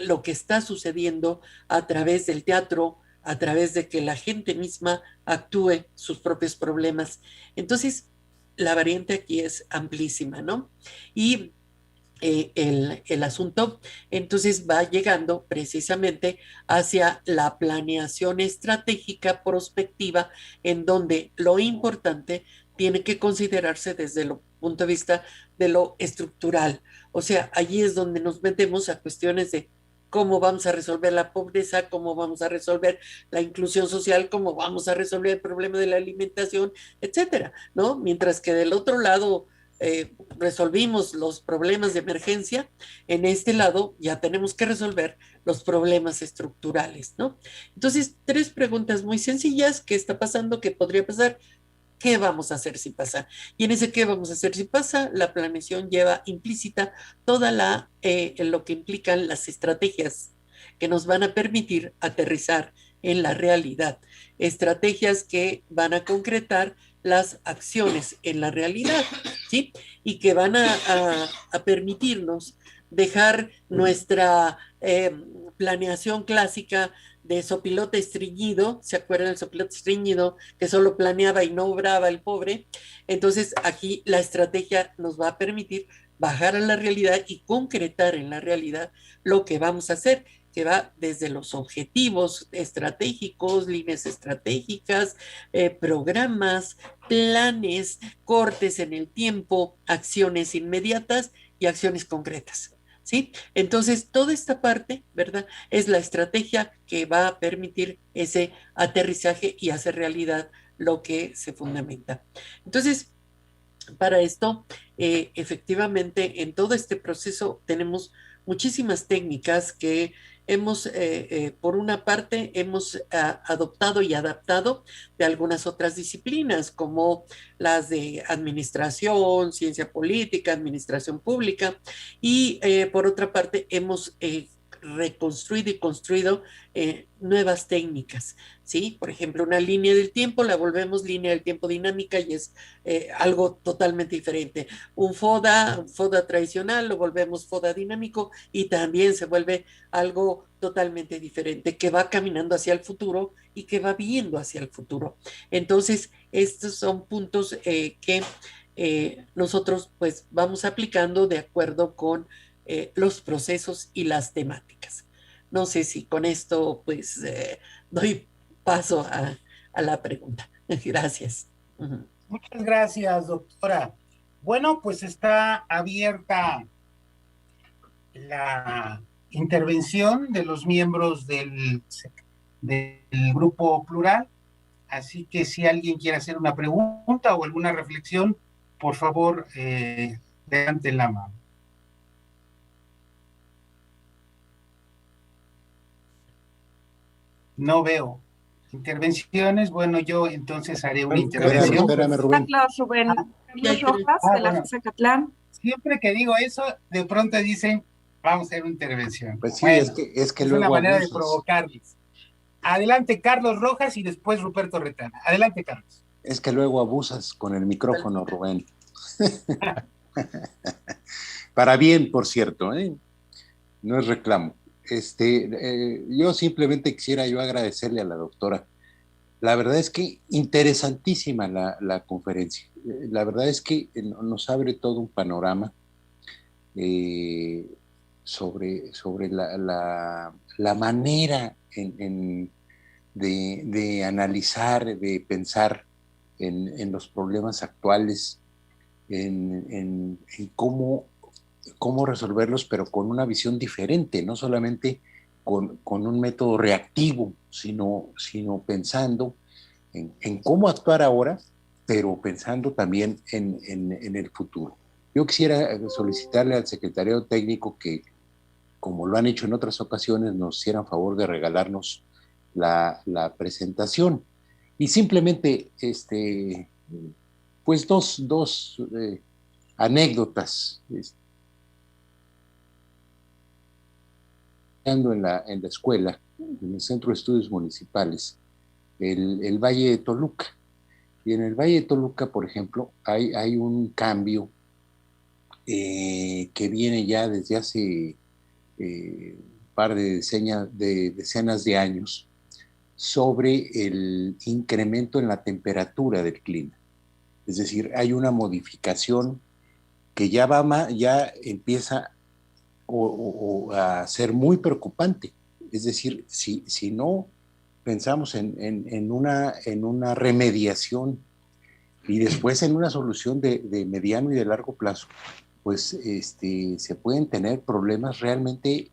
lo que está sucediendo a través del teatro, a través de que la gente misma actúe sus propios problemas. Entonces, la variante aquí es amplísima, ¿no? Y el asunto entonces va llegando precisamente hacia la planeación estratégica prospectiva, en donde lo importante tiene que considerarse desde el punto de vista de lo estructural. O sea, allí es donde nos metemos a cuestiones de cómo vamos a resolver la pobreza, cómo vamos a resolver la inclusión social, cómo vamos a resolver el problema de la alimentación, etcétera, ¿no? Mientras que del otro lado resolvimos los problemas de emergencia, en este lado ya tenemos que resolver los problemas estructurales, ¿no? Entonces, tres preguntas muy sencillas: ¿qué está pasando? ¿Qué podría pasar? ¿Qué vamos a hacer si pasa? Y en ese qué vamos a hacer si pasa, la planeación lleva implícita toda lo que implican las estrategias que nos van a permitir aterrizar en la realidad, estrategias que van a concretar las acciones en la realidad, ¿sí? Y que van a permitirnos dejar nuestra planeación clásica de sopilote estreñido. ¿Se acuerdan del sopilote estreñido que solo planeaba y no obraba el pobre? Entonces aquí la estrategia nos va a permitir bajar a la realidad y concretar en la realidad lo que vamos a hacer, que va desde los objetivos estratégicos, líneas estratégicas, programas, planes, cortes en el tiempo, acciones inmediatas y acciones concretas. ¿Sí? Entonces, toda esta parte, ¿verdad? Es la estrategia que va a permitir ese aterrizaje y hacer realidad lo que se fundamenta. Entonces, para esto, efectivamente, en todo este proceso tenemos muchísimas técnicas que hemos, por una parte, hemos adoptado y adaptado de algunas otras disciplinas, como las de administración, ciencia política, administración pública, y por otra parte, hemos reconstruido y construido nuevas técnicas, ¿sí? Por ejemplo, una línea del tiempo la volvemos línea del tiempo dinámica y es algo totalmente diferente. Un FODA tradicional lo volvemos FODA dinámico y también se vuelve algo totalmente diferente, que va caminando hacia el futuro y que va viendo hacia el futuro. Entonces, estos son puntos que nosotros pues vamos aplicando de acuerdo con los procesos y las temáticas. No sé si con esto pues doy paso a la pregunta. Gracias. Muchas gracias, doctora. Bueno, pues está abierta la intervención de los miembros del grupo plural, así que si alguien quiere hacer una pregunta o alguna reflexión, por favor, levanten la mano. No veo intervenciones. Bueno, yo entonces haré una intervención. Espérame, Rubén. Carlos Rojas, de la FES Acatlán. Siempre que digo eso, de pronto dicen, vamos a hacer una intervención. Pues sí, bueno, es que es luego una manera abusas. de provocarles. Adelante, Carlos Rojas, y después Ruperto Retana. Adelante, Carlos. Es que luego abusas con el micrófono, Rubén. Para bien, por cierto, ¿eh? No es reclamo. Yo simplemente quisiera agradecerle a la doctora. La verdad es que interesantísima la conferencia. La verdad es que nos abre todo un panorama sobre la manera de analizar, de pensar en los problemas actuales, en cómo resolverlos, pero con una visión diferente, no solamente con un método reactivo, sino pensando en cómo actuar ahora, pero pensando también en el futuro. Yo quisiera solicitarle al secretariado técnico que, como lo han hecho en otras ocasiones, nos hicieran favor de regalarnos la presentación. Y simplemente, pues dos anécdotas. En la escuela, en el Centro de Estudios Municipales, el Valle de Toluca. Y en el Valle de Toluca, por ejemplo, hay un cambio que viene ya desde hace un par de decenas de años sobre el incremento en la temperatura del clima. Es decir, hay una modificación que ya empieza a ser muy preocupante. Es decir, si no pensamos en una remediación y después en una solución de mediano y de largo plazo, pues se pueden tener problemas realmente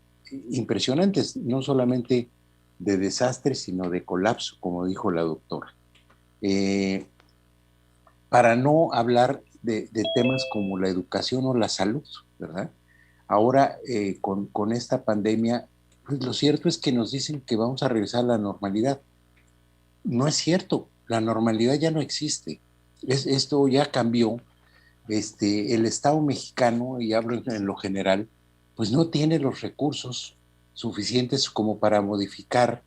impresionantes, no solamente de desastre, sino de colapso, como dijo la doctora. Para no hablar de temas como la educación o la salud, ¿verdad? Ahora, con esta pandemia, pues lo cierto es que nos dicen que vamos a regresar a la normalidad. No es cierto, la normalidad ya no existe. Esto ya cambió. El Estado mexicano, y hablo en lo general, pues no tiene los recursos suficientes como para modificar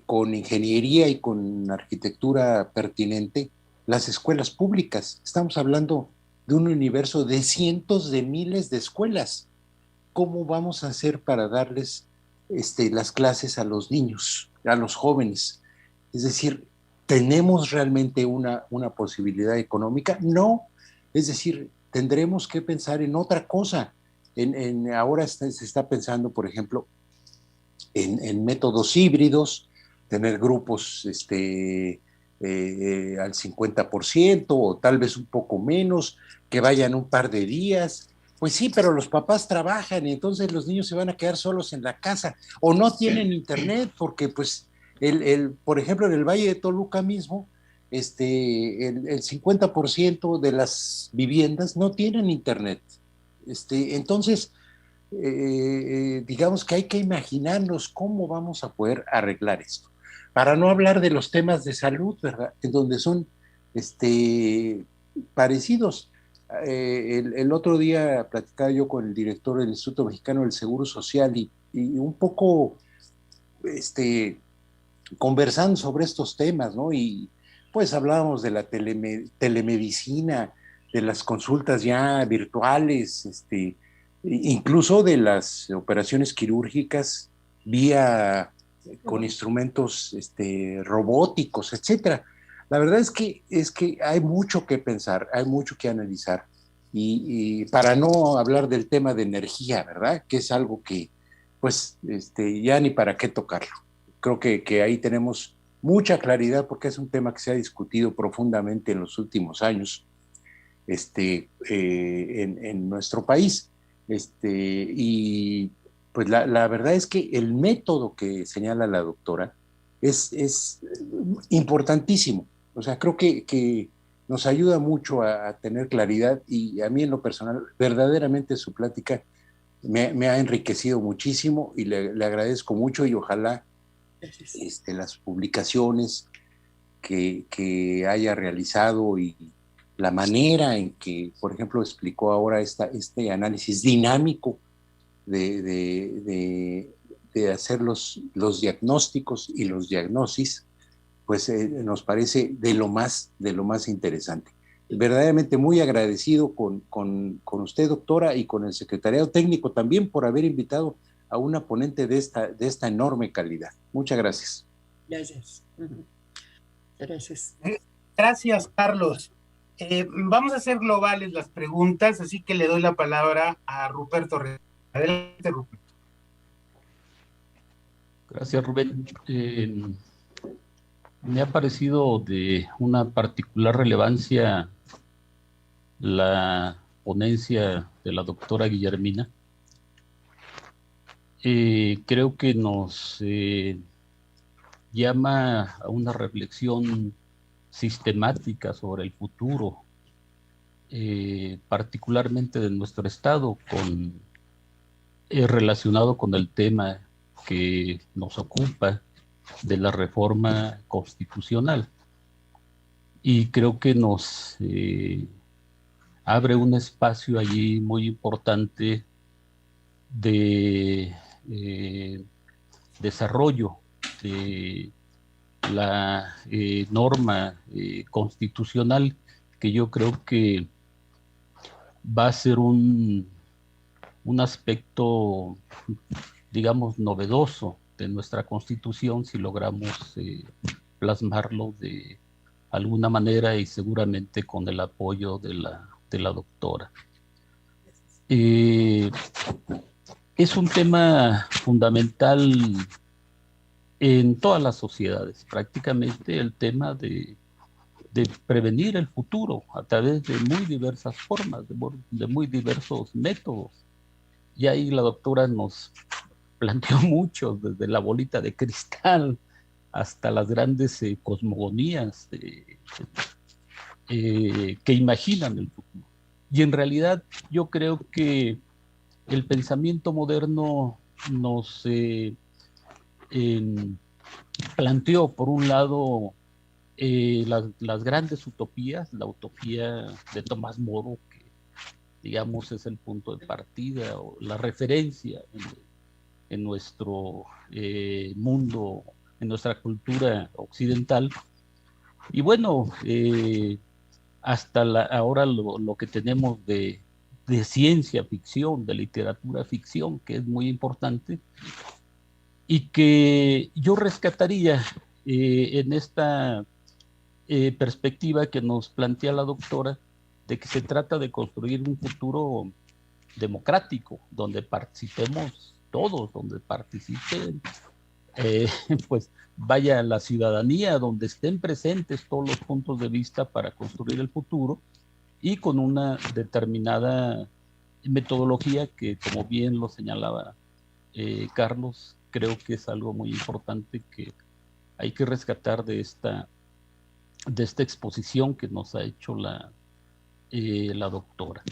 con ingeniería y con arquitectura pertinente las escuelas públicas. Estamos hablando de un universo de cientos de miles de escuelas. ¿Cómo vamos a hacer para darles las clases a los niños, a los jóvenes? Es decir, ¿tenemos realmente una posibilidad económica? No. Es decir, tendremos que pensar en otra cosa. Ahora se está pensando, por ejemplo, en métodos híbridos, tener grupos al 50% o tal vez un poco menos, que vayan un par de días. Pues sí, pero los papás trabajan y entonces los niños se van a quedar solos en la casa o no tienen internet porque pues por ejemplo en el Valle de Toluca mismo el 50% de las viviendas no tienen internet. Entonces digamos que hay que imaginarnos cómo vamos a poder arreglar esto. Para no hablar de los temas de salud, ¿verdad? En donde son parecidos. El otro día platicaba yo con el director del Instituto Mexicano del Seguro Social y un poco conversando sobre estos temas, ¿no? Y pues hablábamos de la telemedicina, de las consultas ya virtuales, incluso de las operaciones quirúrgicas vía con instrumentos robóticos, etcétera. La verdad es que hay mucho que pensar, hay mucho que analizar, y para no hablar del tema de energía, ¿verdad? Que es algo que, pues, ya ni para qué tocarlo. Creo que ahí tenemos mucha claridad porque es un tema que se ha discutido profundamente en los últimos años en nuestro país. Y pues la verdad es que el método que señala la doctora es importantísimo. O sea, creo que nos ayuda mucho a tener claridad, y a mí en lo personal, verdaderamente su plática me ha enriquecido muchísimo y le agradezco mucho, y ojalá las publicaciones que haya realizado y la manera en que, por ejemplo, explicó ahora este análisis dinámico de hacer los diagnósticos y los diagnosis, pues nos parece de lo más interesante. Verdaderamente muy agradecido con usted, doctora, y con el secretariado técnico también por haber invitado a una ponente de esta enorme calidad. Muchas gracias. Gracias. Gracias. Gracias, Carlos. Vamos a hacer globales las preguntas, así que le doy la palabra a Ruperto. Adelante, Ruperto. Gracias, Rubén. Me ha parecido de una particular relevancia la ponencia de la doctora Guillermina. Creo que nos llama a una reflexión sistemática sobre el futuro, particularmente de nuestro estado, relacionado con el tema que nos ocupa de la reforma constitucional. Y creo que nos abre un espacio allí muy importante de desarrollo de la norma constitucional, que yo creo que va a ser un aspecto, digamos, novedoso de nuestra Constitución si logramos plasmarlo de alguna manera, y seguramente con el apoyo de la doctora. Es un tema fundamental en todas las sociedades, prácticamente el tema de prevenir el futuro a través de muy diversas formas, de muy diversos métodos. Y ahí la doctora nos planteó mucho, desde la bolita de cristal hasta las grandes cosmogonías que imaginan el futuro. Y en realidad yo creo que el pensamiento moderno nos planteó, por un lado, las grandes utopías, la utopía de Tomás Moro, que digamos es el punto de partida o la referencia en nuestro mundo, en nuestra cultura occidental. Y bueno, hasta ahora lo que tenemos de ciencia ficción, de literatura ficción, que es muy importante, y que yo rescataría en esta perspectiva que nos plantea la doctora, de que se trata de construir un futuro democrático, donde participemos todos, donde participen, pues vaya la ciudadanía, donde estén presentes todos los puntos de vista para construir el futuro, y con una determinada metodología que, como bien lo señalaba Carlos, creo que es algo muy importante que hay que rescatar de esta exposición que nos ha hecho la doctora.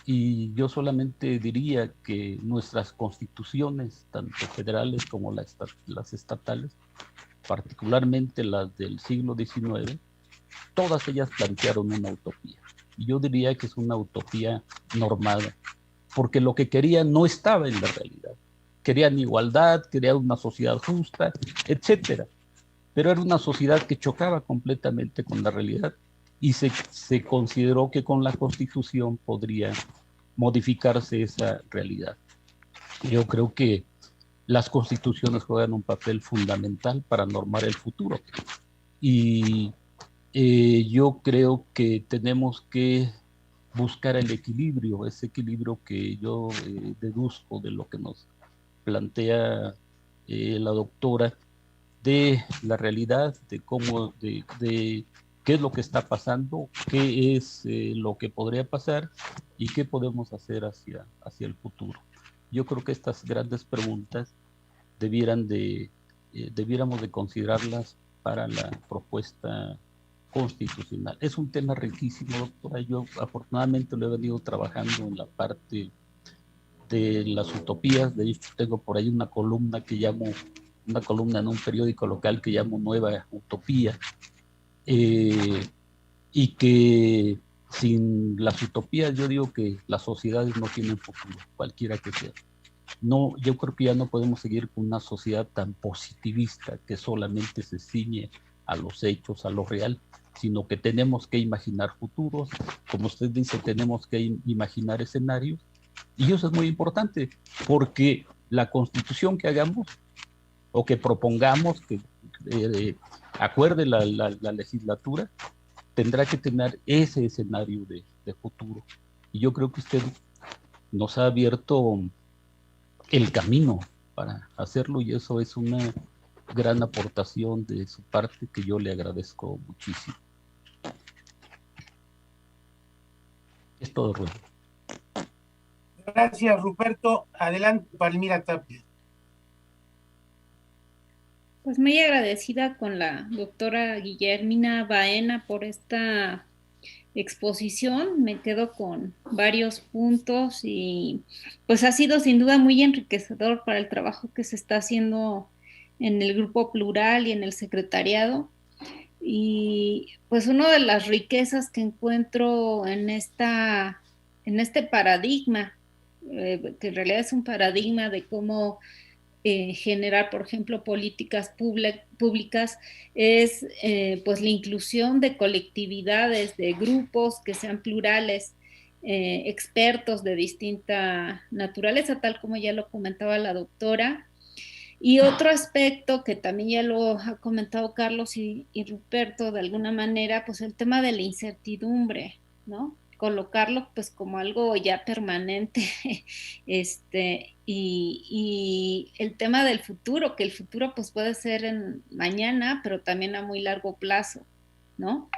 Y yo solamente diría que nuestras constituciones, tanto federales como las estatales, particularmente las del siglo XIX, todas ellas plantearon una utopía. Y yo diría que es una utopía normada, porque lo que querían no estaba en la realidad. Querían igualdad, querían una sociedad justa, etcétera. Pero era una sociedad que chocaba completamente con la realidad, y se consideró que con la Constitución podría modificarse esa realidad. Yo creo que las constituciones juegan un papel fundamental para normar el futuro, y yo creo que tenemos que buscar el equilibrio, ese equilibrio que yo deduzco de lo que nos plantea la doctora, de la realidad, de cómo, de qué es lo que está pasando, qué es lo que podría pasar y qué podemos hacer hacia el futuro. Yo creo que estas grandes preguntas debiéramos de considerarlas para la propuesta constitucional. Es un tema riquísimo, doctora. Yo afortunadamente lo he venido trabajando en la parte de las utopías. De hecho, tengo por ahí una columna en un periódico local que llamo Nueva Utopía, y que sin las utopías yo digo que las sociedades no tienen futuro, cualquiera que sea. No, yo creo que ya no podemos seguir con una sociedad tan positivista que solamente se ciñe a los hechos, a lo real, sino que tenemos que imaginar futuros, como usted dice, tenemos que imaginar escenarios, y eso es muy importante, porque la constitución que hagamos o que propongamos, que acuerde la legislatura, tendrá que tener ese escenario de futuro. Y yo creo que usted nos ha abierto el camino para hacerlo, y eso es una gran aportación de su parte que yo le agradezco muchísimo. Es todo, Rubén. Gracias, Ruperto. Adelante, Palmira Tapia. Pues muy agradecida con la doctora Guillermina Baena por esta exposición. Me quedo con varios puntos y pues ha sido sin duda muy enriquecedor para el trabajo que se está haciendo en el Grupo Plural y en el secretariado. Y pues una de las riquezas que encuentro en este paradigma, que en realidad es un paradigma de cómo generar, por ejemplo, políticas públicas, es pues la inclusión de colectividades, de grupos que sean plurales, expertos de distinta naturaleza, tal como ya lo comentaba la doctora. Y otro aspecto que también ya lo ha comentado Carlos y Ruperto de alguna manera, pues el tema de la incertidumbre, ¿no? colocarlo pues como algo ya permanente, y el tema del futuro, que el futuro pues puede ser en mañana, pero también a muy largo plazo, ¿no?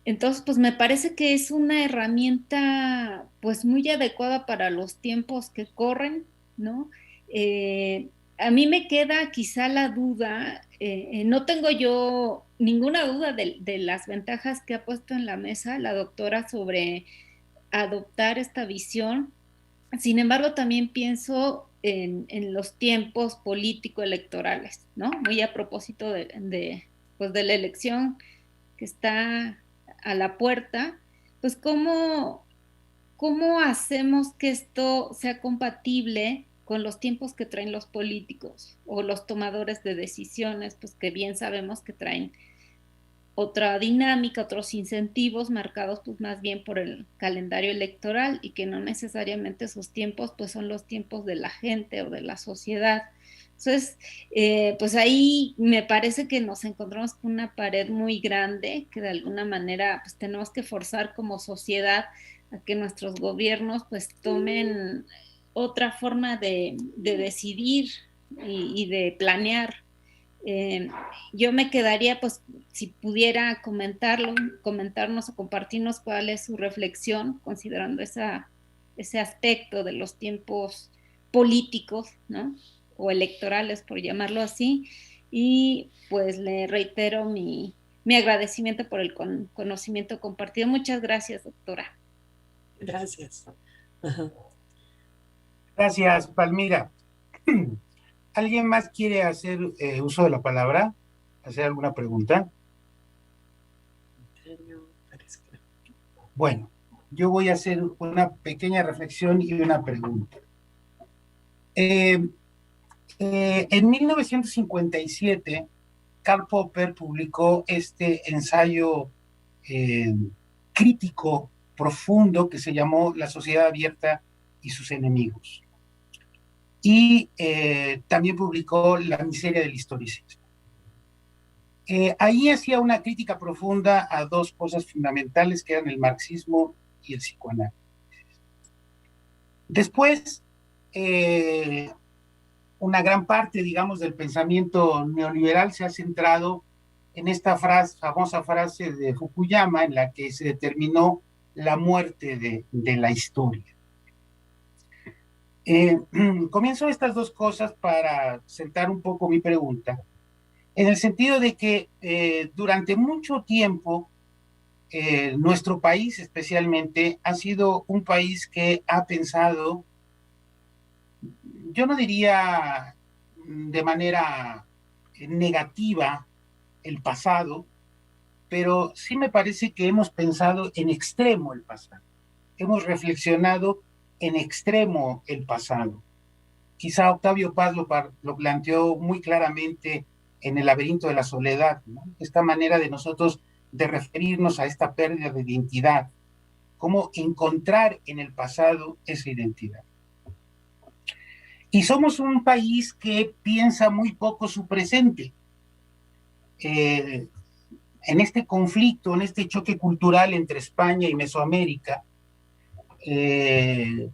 Entonces, pues me parece que es una herramienta pues muy adecuada para los tiempos que corren, ¿no? A mí me queda quizá la duda, no tengo yo ninguna duda de las ventajas que ha puesto en la mesa la doctora sobre adoptar esta visión. Sin embargo, también pienso en los tiempos político-electorales, ¿no? Muy a propósito pues de la elección que está a la puerta, pues cómo hacemos que esto sea compatible con los tiempos que traen los políticos o los tomadores de decisiones, pues que bien sabemos que traen otra dinámica, otros incentivos marcados pues más bien por el calendario electoral y que no necesariamente esos tiempos pues son los tiempos de la gente o de la sociedad. Entonces, pues ahí me parece que nos encontramos con una pared muy grande que de alguna manera pues tenemos que forzar como sociedad a que nuestros gobiernos pues tomen otra forma de decidir y de planear. Yo me quedaría, pues, si pudiera comentarnos o compartirnos cuál es su reflexión, considerando ese aspecto de los tiempos políticos, ¿no? O electorales, por llamarlo así. Y pues le reitero mi agradecimiento por el conocimiento compartido. Muchas gracias, doctora. Gracias. Gracias, Palmira. ¿Alguien más quiere hacer uso de la palabra? ¿Hacer alguna pregunta? Bueno, yo voy a hacer una pequeña reflexión y una pregunta. En 1957, Karl Popper publicó este ensayo crítico profundo que se llamó La sociedad abierta y sus enemigos. Y también publicó La miseria del historicismo. Ahí hacía una crítica profunda a dos cosas fundamentales que eran el marxismo y el psicoanálisis. Después, una gran parte, digamos, del pensamiento neoliberal se ha centrado en esta famosa frase de Fukuyama, en la que se determinó la muerte de la historia. Comienzo estas dos cosas para sentar un poco mi pregunta, en el sentido de que durante mucho tiempo nuestro país especialmente ha sido un país que ha pensado, yo no diría de manera negativa el pasado, pero sí me parece que hemos pensado en extremo el pasado, hemos reflexionado en extremo el pasado. Quizá Octavio Paz lo planteó muy claramente en El laberinto de la soledad, ¿no? Esta manera de nosotros de referirnos a esta pérdida de identidad, cómo encontrar en el pasado esa identidad. Y somos un país que piensa muy poco su presente. En este conflicto, en este choque cultural entre España y Mesoamérica, el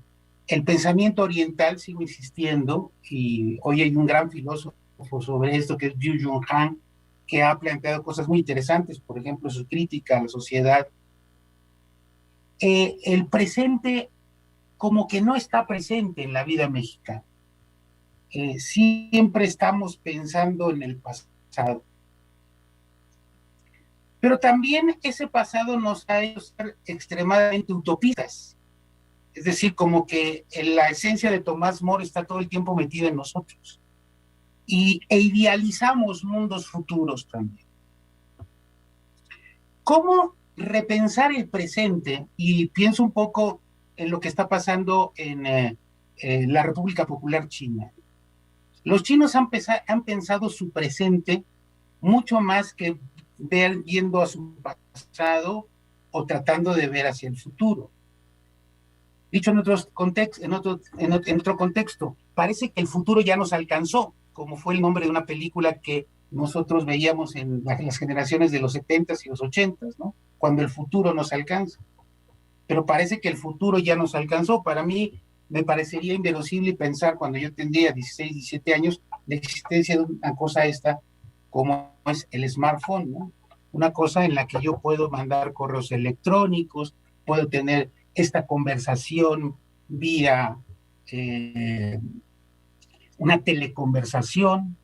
pensamiento oriental, sigo insistiendo, y hoy hay un gran filósofo sobre esto que es Byung-Chul Han, que ha planteado cosas muy interesantes, por ejemplo, su crítica a la sociedad. El presente como que no está presente en la vida mexicana. Siempre estamos pensando en el pasado. Pero también ese pasado nos ha hecho ser extremadamente utopistas. Es decir, como que la esencia de Tomás More está todo el tiempo metida en nosotros. E idealizamos mundos futuros también. ¿Cómo repensar el presente? Y pienso un poco en lo que está pasando en la República Popular China. Los chinos han pensado su presente mucho más que viendo a su pasado o tratando de ver hacia el futuro. Dicho en otro contexto, parece que el futuro ya nos alcanzó, como fue el nombre de una película que nosotros veíamos en las generaciones de los 70s y los 80s, ¿no? cuando el futuro nos alcanza. Pero parece que el futuro ya nos alcanzó. Para mí me parecería inverosímil pensar cuando yo tendría 16, 17 años la existencia de una cosa esta como es el smartphone, ¿no? Una cosa en la que yo puedo mandar correos electrónicos, puedo tener esta conversación vía una teleconversación,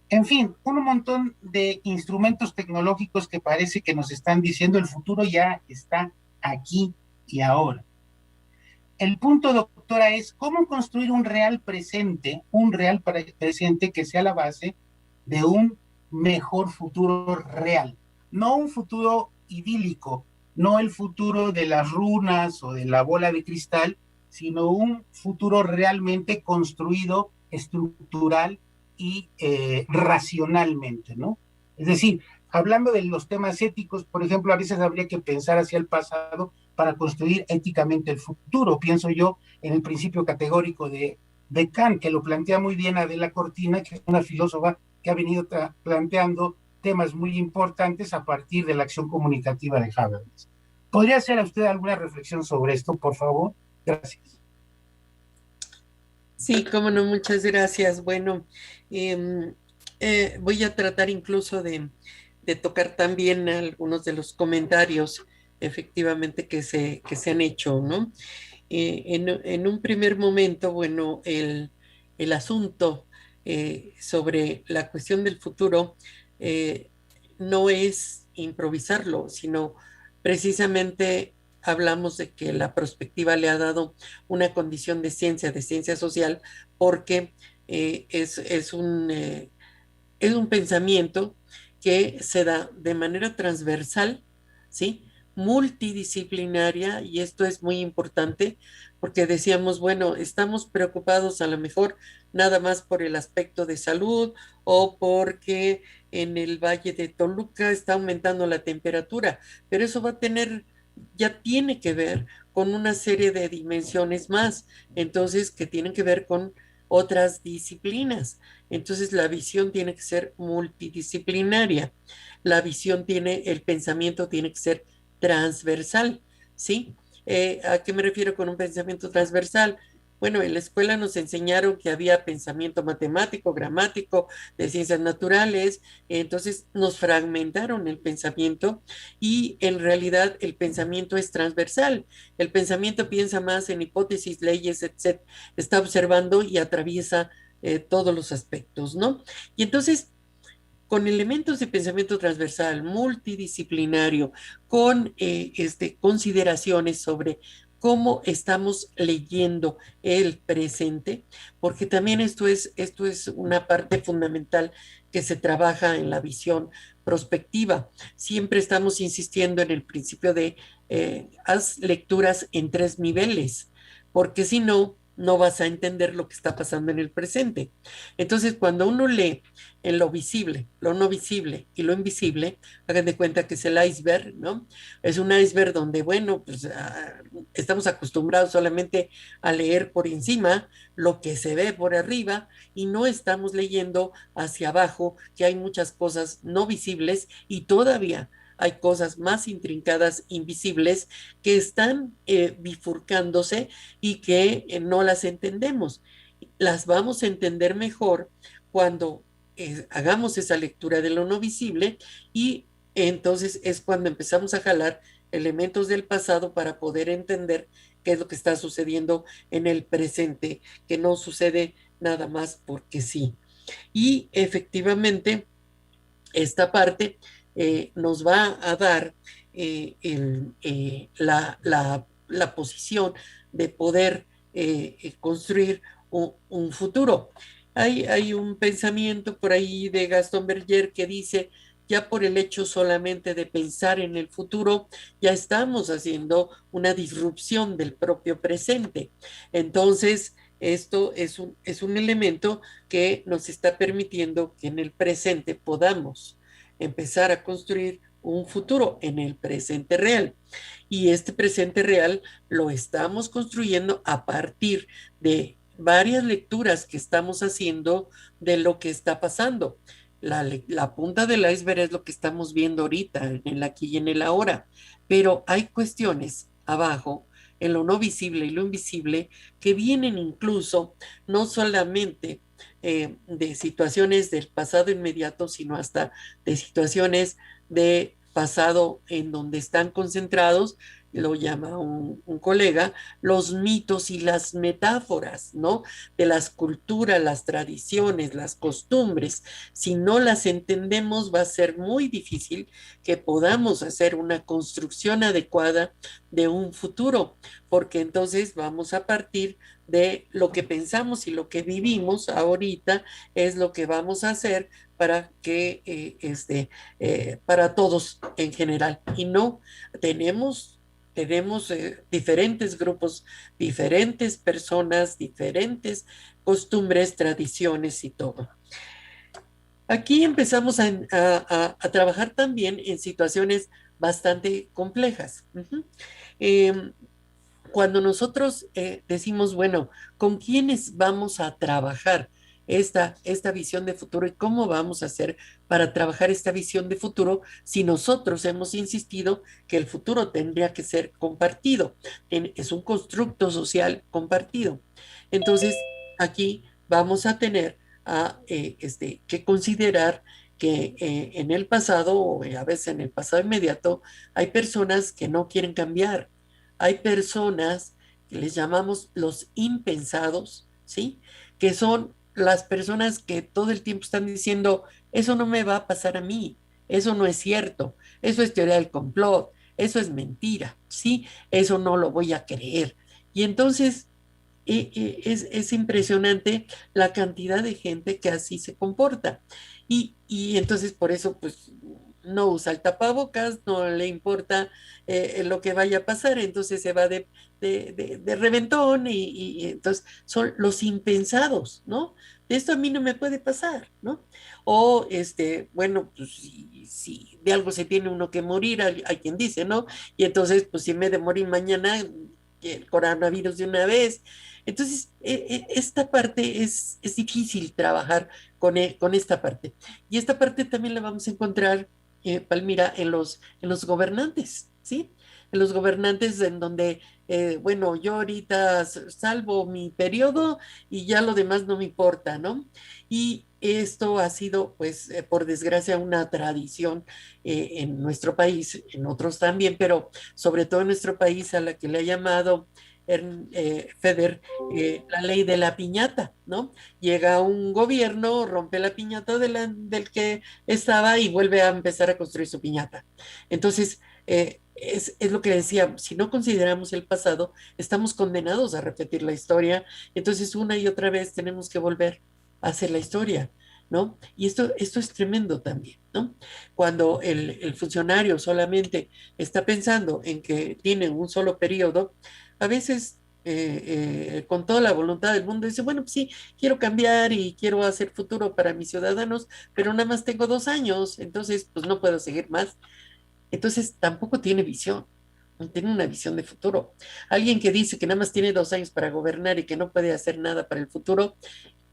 en fin, un montón de instrumentos tecnológicos que parece que nos están diciendo el futuro ya está aquí y ahora. El punto, doctora, es cómo construir un real presente que sea la base de un mejor futuro real, no un futuro idílico, no el futuro de las runas o de la bola de cristal, sino un futuro realmente construido, estructural y racionalmente, ¿no? Es decir, hablando de los temas éticos, por ejemplo, a veces habría que pensar hacia el pasado para construir éticamente el futuro. Pienso yo en el principio categórico de Kant, que lo plantea muy bien Adela Cortina, que es una filósofa que ha venido planteando temas muy importantes a partir de la acción comunicativa de Habermas. ¿Podría hacer a usted alguna reflexión sobre esto, por favor? Gracias. Sí, cómo no, muchas gracias. Bueno, voy a tratar incluso de tocar también algunos de los comentarios efectivamente que se han hecho, ¿no? En un primer momento, bueno, el asunto sobre la cuestión del futuro no es improvisarlo, sino precisamente hablamos de que la perspectiva le ha dado una condición de ciencia social, porque es un pensamiento que se da de manera transversal, ¿sí? Multidisciplinaria, y esto es muy importante porque decíamos, bueno, estamos preocupados a lo mejor nada más por el aspecto de salud o porque en el Valle de Toluca está aumentando la temperatura, pero eso ya tiene que ver con una serie de dimensiones más, entonces que tienen que ver con otras disciplinas. Entonces la visión tiene que ser multidisciplinaria, el pensamiento tiene que ser transversal, ¿sí? ¿A qué me refiero con un pensamiento transversal? Bueno, en la escuela nos enseñaron que había pensamiento matemático, gramático, de ciencias naturales, entonces nos fragmentaron el pensamiento y en realidad el pensamiento es transversal. El pensamiento piensa más en hipótesis, leyes, etc. Está observando y atraviesa todos los aspectos, ¿no? Y entonces, con elementos de pensamiento transversal, multidisciplinario, con consideraciones sobre cómo estamos leyendo el presente, porque también esto es una parte fundamental que se trabaja en la visión prospectiva. Siempre estamos insistiendo en el principio de haz lecturas en 3 niveles, porque si no, no vas a entender lo que está pasando en el presente. Entonces, cuando uno lee en lo visible, lo no visible y lo invisible, hagan de cuenta que es el iceberg, ¿no? Es un iceberg donde, bueno, pues estamos acostumbrados solamente a leer por encima lo que se ve por arriba y no estamos leyendo hacia abajo, que hay muchas cosas no visibles y todavía hay cosas más intrincadas, invisibles, que están bifurcándose y que no las entendemos. Las vamos a entender mejor cuando hagamos esa lectura de lo no visible y entonces es cuando empezamos a jalar elementos del pasado para poder entender qué es lo que está sucediendo en el presente, que no sucede nada más porque sí. Y efectivamente, esta parte nos va a dar la posición de poder construir un futuro. Hay un pensamiento por ahí de Gaston Berger que dice, ya por el hecho solamente de pensar en el futuro, ya estamos haciendo una disrupción del propio presente. Entonces, esto es un elemento que nos está permitiendo que en el presente podamos empezar a construir un futuro en el presente real. Y este presente real lo estamos construyendo a partir de varias lecturas que estamos haciendo de lo que está pasando. la punta del iceberg es lo que estamos viendo ahorita, en el aquí y en el ahora, pero hay cuestiones abajo, en lo no visible y lo invisible, que vienen incluso no solamente de situaciones del pasado inmediato, sino hasta de situaciones de pasado en donde están concentrados, lo llama un colega, los mitos y las metáforas, ¿no? De las culturas, las tradiciones, las costumbres. Si no las entendemos, va a ser muy difícil que podamos hacer una construcción adecuada de un futuro, porque entonces vamos a partir de lo que pensamos y lo que vivimos ahorita es lo que vamos a hacer para que para todos en general. Y no tenemos diferentes grupos, diferentes personas, diferentes costumbres, tradiciones y todo. Aquí empezamos a trabajar también en situaciones bastante complejas. Cuando nosotros decimos, bueno, ¿con quiénes vamos a trabajar esta visión de futuro y cómo vamos a hacer para trabajar esta visión de futuro si nosotros hemos insistido que el futuro tendría que ser compartido? Es un constructo social compartido. Entonces, aquí vamos a tener que considerar que en el pasado, o a veces en el pasado inmediato, hay personas que no quieren cambiar. Hay personas que les llamamos los impensados, ¿sí? Que son las personas que todo el tiempo están diciendo, eso no me va a pasar a mí, eso no es cierto, eso es teoría del complot, eso es mentira, ¿sí? Eso no lo voy a creer. Y entonces es impresionante la cantidad de gente que así se comporta. Y entonces por eso, pues, no usa el tapabocas, no le importa lo que vaya a pasar, entonces se va de reventón y entonces son los impensados, ¿no? Esto a mí no me puede pasar, ¿no? O, bueno, pues si de algo se tiene uno que morir, hay quien dice, ¿no? Y entonces, pues si me de morir mañana, el coronavirus de una vez. Entonces, esta parte es difícil trabajar con esta parte. Y esta parte también la vamos a encontrar, Palmira, en los gobernantes, ¿sí? En los gobernantes en donde, bueno, yo ahorita salvo mi periodo y ya lo demás no me importa, ¿no? Y esto ha sido, pues, por desgracia, una tradición en nuestro país, en otros también, pero sobre todo en nuestro país, a la que le ha llamado Feder, la ley de la piñata, ¿no? Llega un gobierno, rompe la piñata del que estaba y vuelve a empezar a construir su piñata. Entonces, es lo que decía, si no consideramos el pasado, estamos condenados a repetir la historia, entonces una y otra vez tenemos que volver a hacer la historia, ¿no? Y esto es tremendo también, ¿no? Cuando el funcionario solamente está pensando en que tiene un solo periodo, a veces con toda la voluntad del mundo dice, bueno, pues sí, quiero cambiar y quiero hacer futuro para mis ciudadanos, pero nada más tengo 2 años, entonces pues no puedo seguir más. Entonces tampoco tiene visión, no tiene una visión de futuro. Alguien que dice que nada más tiene 2 años para gobernar y que no puede hacer nada para el futuro,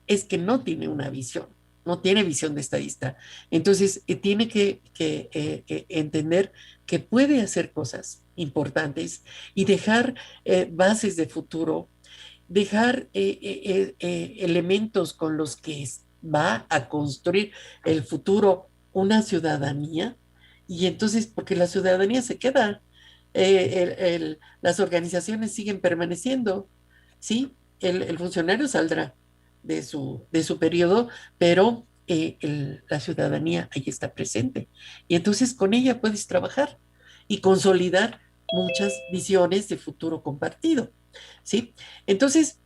es que no tiene una visión, no tiene visión de estadista. Entonces, tiene que entender que puede hacer cosas importantes y dejar bases de futuro, dejar elementos con los que va a construir el futuro una ciudadanía. Y entonces, porque la ciudadanía se queda, las organizaciones siguen permaneciendo, ¿sí? El funcionario saldrá de su periodo, pero la ciudadanía ahí está presente. Y entonces con ella puedes trabajar y consolidar muchas visiones de futuro compartido, ¿sí? Entonces,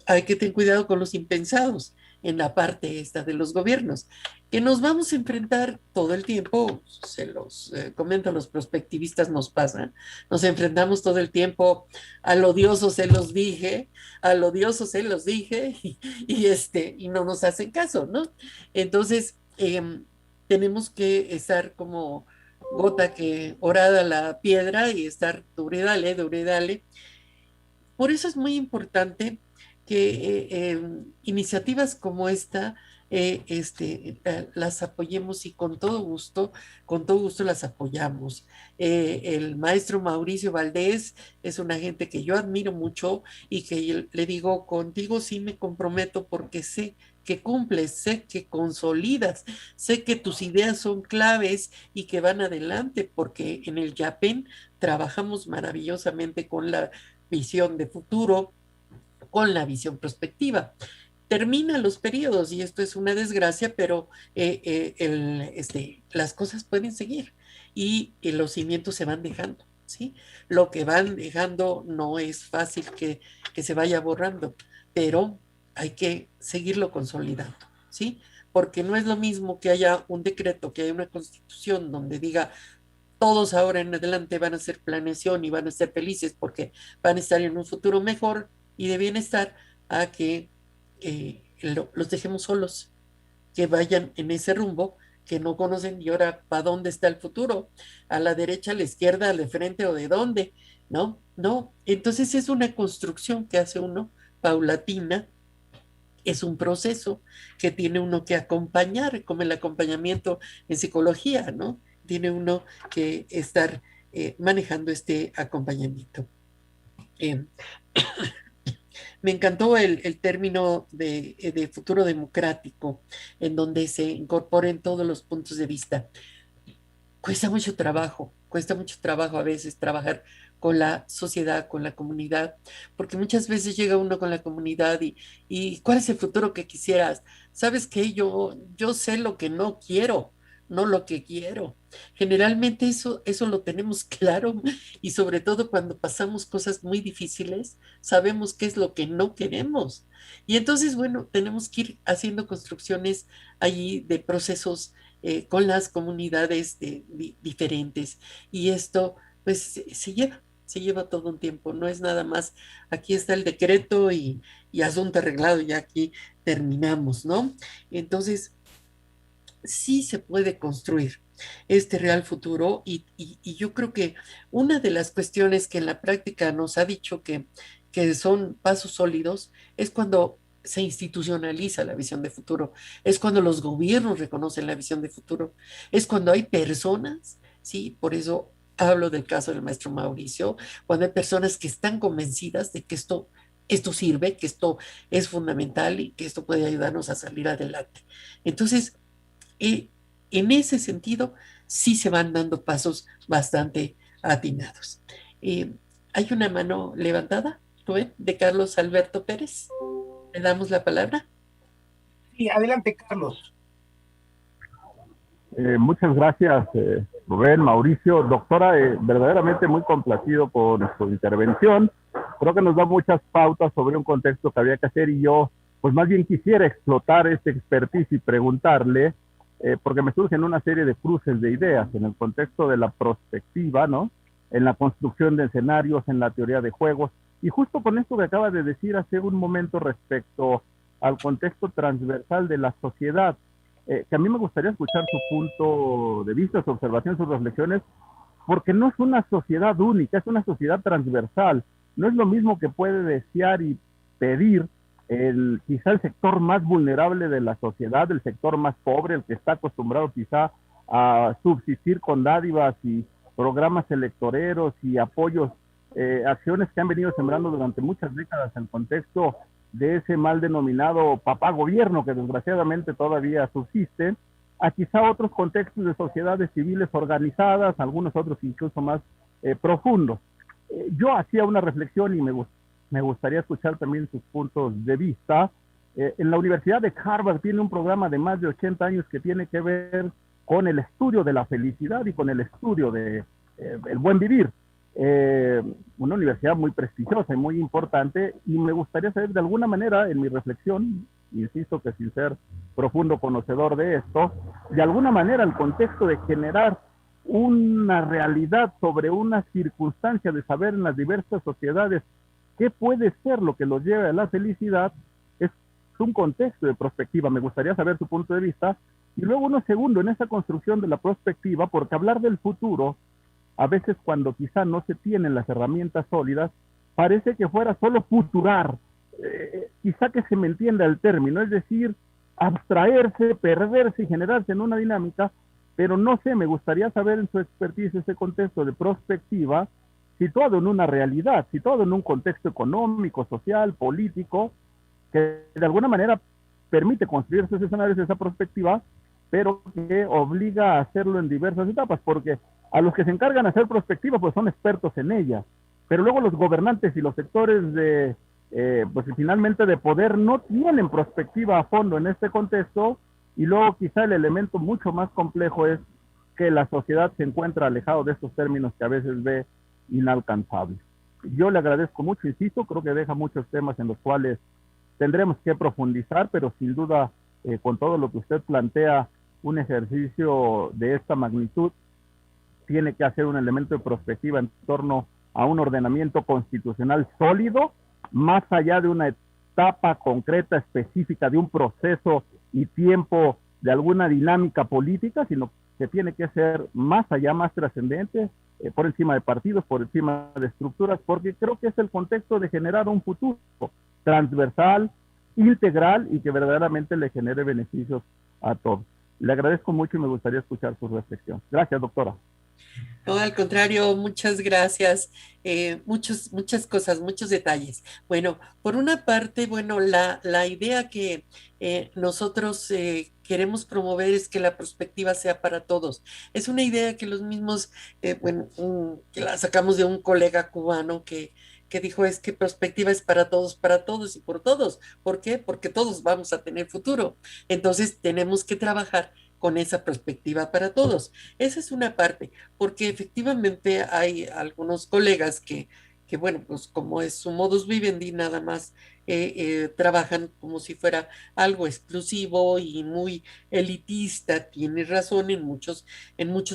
hay que tener cuidado con los impensados en la parte esta de los gobiernos, que nos vamos a enfrentar todo el tiempo, se los comento, a los prospectivistas nos pasa, nos enfrentamos todo el tiempo al odioso se los dije, al odioso se los dije, y no nos hacen caso, ¿no? Entonces, tenemos que estar como gota que orada la piedra y estar dure y dale. Por eso es muy importante que iniciativas como esta las apoyemos y con todo gusto las apoyamos. El maestro Mauricio Valdés es una gente que yo admiro mucho y que le digo, contigo sí me comprometo porque sé que cumples, sé que consolidas, sé que tus ideas son claves y que van adelante, porque en el YAPEN trabajamos maravillosamente con la visión de futuro, con la visión prospectiva. Terminan los periodos y esto es una desgracia, pero las cosas pueden seguir y los cimientos se van dejando, ¿sí? Lo que van dejando no es fácil que se vaya borrando, pero hay que seguirlo consolidando, ¿sí? Porque no es lo mismo que haya un decreto, que haya una constitución donde diga todos ahora en adelante van a hacer planeación y van a ser felices porque van a estar en un futuro mejor y de bienestar, a que los dejemos solos, que vayan en ese rumbo que no conocen y ahora para dónde está el futuro, a la derecha, a la izquierda, al de frente o de dónde, ¿no? No, entonces es una construcción que hace uno paulatina, es un proceso que tiene uno que acompañar, como el acompañamiento en psicología, ¿no? Tiene uno que estar manejando este acompañamiento. Me encantó el término de futuro democrático, en donde se incorporen todos los puntos de vista. Cuesta mucho trabajo a veces trabajar con la sociedad, con la comunidad, porque muchas veces llega uno con la comunidad y ¿cuál es el futuro que quisieras? ¿Sabes qué? Yo sé lo que no quiero, no lo que quiero. Generalmente eso lo tenemos claro y sobre todo cuando pasamos cosas muy difíciles, sabemos qué es lo que no queremos. Y entonces, bueno, tenemos que ir haciendo construcciones allí de procesos con las comunidades diferentes. Y esto, pues, se lleva todo un tiempo, no es nada más, aquí está el decreto y asunto arreglado, y aquí terminamos, ¿no? Entonces, sí se puede construir este real futuro y yo creo que una de las cuestiones que en la práctica nos ha dicho que son pasos sólidos es cuando se institucionaliza la visión de futuro, es cuando los gobiernos reconocen la visión de futuro, es cuando hay personas, ¿sí? Por eso hablo del caso del maestro Mauricio, cuando hay personas que están convencidas de que esto sirve, que esto es fundamental y que esto puede ayudarnos a salir adelante. Entonces, en ese sentido, sí se van dando pasos bastante atinados. Hay una mano levantada, Rubén, de Carlos Alberto Pérez. Le damos la palabra. Sí, adelante, Carlos. Muchas gracias, Rubén, Mauricio. Doctora, verdaderamente muy complacido con su intervención. Creo que nos da muchas pautas sobre un contexto que había que hacer y yo, pues más bien quisiera explotar este expertise y preguntarle, porque me surgen una serie de cruces de ideas en el contexto de la prospectiva, ¿no? En la construcción de escenarios, en la teoría de juegos, y justo con esto que acaba de decir hace un momento respecto al contexto transversal de la sociedad, que a mí me gustaría escuchar su punto de vista, su observación, sus reflexiones, porque no es una sociedad única, es una sociedad transversal. No es lo mismo que puede desear y pedir quizá el sector más vulnerable de la sociedad, el sector más pobre, el que está acostumbrado quizá a subsistir con dádivas y programas electoreros y apoyos, acciones que han venido sembrando durante muchas décadas en el contexto de ese mal denominado papá gobierno que desgraciadamente todavía subsiste, a quizá otros contextos de sociedades civiles organizadas, algunos otros incluso más profundos. Yo hacía una reflexión y me gustaría escuchar también sus puntos de vista. En la Universidad de Harvard tiene un programa de más de 80 años que tiene que ver con el estudio de la felicidad y con el estudio de el buen vivir. Una universidad muy prestigiosa y muy importante, y me gustaría saber de alguna manera, en mi reflexión, insisto que sin ser profundo conocedor de esto, de alguna manera el contexto de generar una realidad sobre una circunstancia de saber en las diversas sociedades qué puede ser lo que los lleve a la felicidad, es un contexto de prospectiva. Me gustaría saber su punto de vista. Y luego uno segundo en esa construcción de la prospectiva, porque hablar del futuro, a veces cuando quizá no se tienen las herramientas sólidas, parece que fuera solo futurar, quizá que se me entienda el término, es decir, abstraerse, perderse y generarse en una dinámica, pero no sé, me gustaría saber en su expertise ese contexto de prospectiva, situado en una realidad, situado en un contexto económico, social, político, que de alguna manera permite construir esos escenarios, esa perspectiva, pero que obliga a hacerlo en diversas etapas, porque a los que se encargan de hacer prospectiva, pues son expertos en ella, pero luego los gobernantes y los sectores de, pues finalmente de poder no tienen perspectiva a fondo en este contexto, y luego quizá el elemento mucho más complejo es que la sociedad se encuentra alejado de estos términos que a veces ve inalcanzables. Yo le agradezco mucho, insisto, creo que deja muchos temas en los cuales tendremos que profundizar, pero sin duda, con todo lo que usted plantea, un ejercicio de esta magnitud tiene que hacer un elemento de perspectiva en torno a un ordenamiento constitucional sólido, más allá de una etapa concreta, específica, de un proceso y tiempo de alguna dinámica política, sino que tiene que ser más allá, más trascendente, por encima de partidos, por encima de estructuras, porque creo que es el contexto de generar un futuro transversal, integral y que verdaderamente le genere beneficios a todos. Le agradezco mucho y me gustaría escuchar su reflexión. Gracias, doctora. No, al contrario, muchas gracias. Muchas cosas, muchos detalles. Bueno, por una parte, bueno, la idea que nosotros queremos promover es que la perspectiva sea para todos. Es una idea que los mismos, bueno, que la sacamos de un colega cubano que dijo es que perspectiva es para todos y por todos. ¿Por qué? Porque todos vamos a tener futuro. Entonces tenemos que trabajar con esa perspectiva para todos. Esa es una parte, porque efectivamente hay algunos colegas que bueno, pues como es su modus vivendi, nada más trabajan como si fuera algo exclusivo y muy elitista. Tiene razón en muchos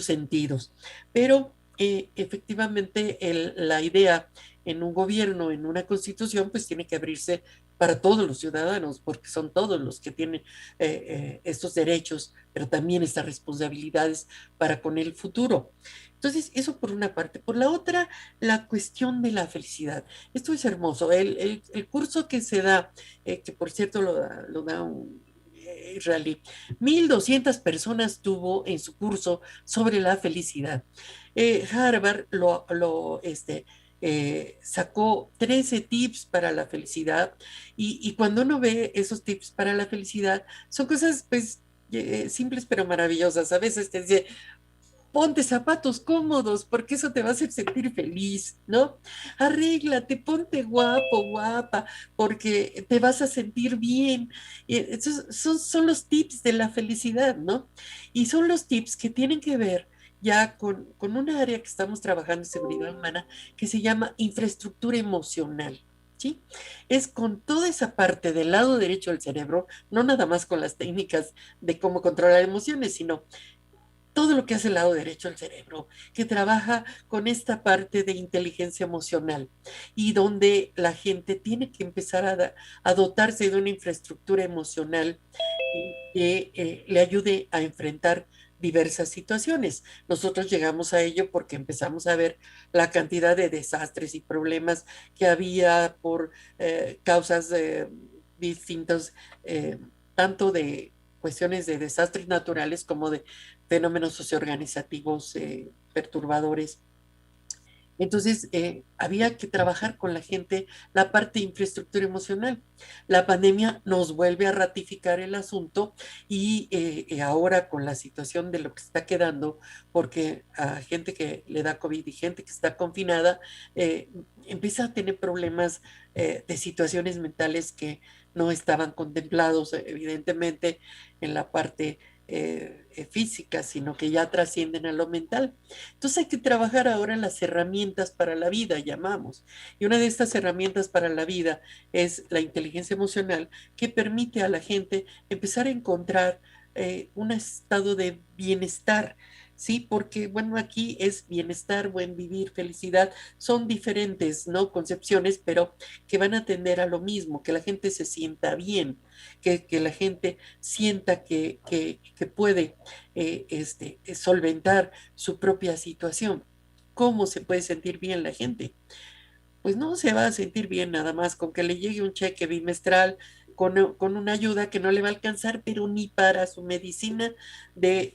sentidos, pero efectivamente la idea en un gobierno, en una constitución, pues tiene que abrirse para todos los ciudadanos, porque son todos los que tienen estos derechos, pero también estas responsabilidades para con el futuro. Entonces, eso por una parte. Por la otra, la cuestión de la felicidad. Esto es hermoso. El curso que se da, que por cierto lo da un israelí, 1.200 personas tuvo en su curso sobre la felicidad. Harvard sacó 13 tips para la felicidad y cuando uno ve esos tips para la felicidad, son cosas pues simples pero maravillosas. A veces te dice, ponte zapatos cómodos porque eso te va a hacer sentir feliz, ¿no? Arréglate, ponte guapo, guapa, porque te vas a sentir bien. Esos son los tips de la felicidad, ¿no? Y son los tips que tienen que ver ya con una área que estamos trabajando en seguridad humana que se llama infraestructura emocional. ¿Sí? Es con toda esa parte del lado derecho del cerebro, no nada más con las técnicas de cómo controlar emociones, sino todo lo que hace el lado derecho del cerebro, que trabaja con esta parte de inteligencia emocional y donde la gente tiene que empezar a dotarse de una infraestructura emocional que le ayude a enfrentar diversas situaciones. Nosotros llegamos a ello porque empezamos a ver la cantidad de desastres y problemas que había por causas distintas, tanto de cuestiones de desastres naturales como de fenómenos socioorganizativos perturbadores. Entonces, había que trabajar con la gente la parte de infraestructura emocional. La pandemia nos vuelve a ratificar el asunto y ahora con la situación de lo que está quedando, porque a gente que le da COVID y gente que está confinada, empieza a tener problemas de situaciones mentales que no estaban contemplados, evidentemente, en la parte física, sino que ya trascienden a lo mental. Entonces hay que trabajar ahora en las herramientas para la vida, llamamos. Y una de estas herramientas para la vida es la inteligencia emocional, que permite a la gente empezar a encontrar un estado de bienestar. Sí, porque bueno, aquí es bienestar, buen vivir, felicidad, son diferentes, ¿no? Concepciones, pero que van a tender a lo mismo, que la gente se sienta bien, que la gente sienta que puede solventar su propia situación. ¿Cómo se puede sentir bien la gente? Pues no se va a sentir bien nada más con que le llegue un cheque bimestral con una ayuda que no le va a alcanzar, pero ni para su medicina del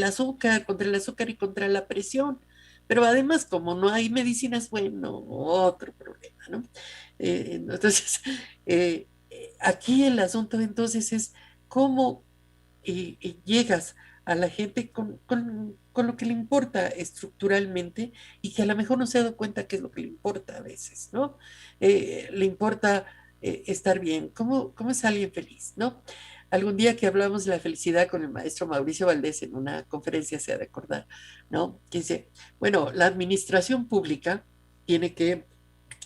azúcar, contra el azúcar y contra la presión. Pero además, como no hay medicinas, bueno, otro problema, ¿no? Entonces, aquí el asunto entonces es cómo llegas a la gente con lo que le importa estructuralmente y que a lo mejor no se ha dado cuenta qué es lo que le importa a veces, ¿no? Le importa estar bien. ¿Cómo es alguien feliz, no? Algún día que hablamos de la felicidad con el maestro Mauricio Valdés en una conferencia, se ha de acordar, ¿no? Que dice, bueno, la administración pública tiene que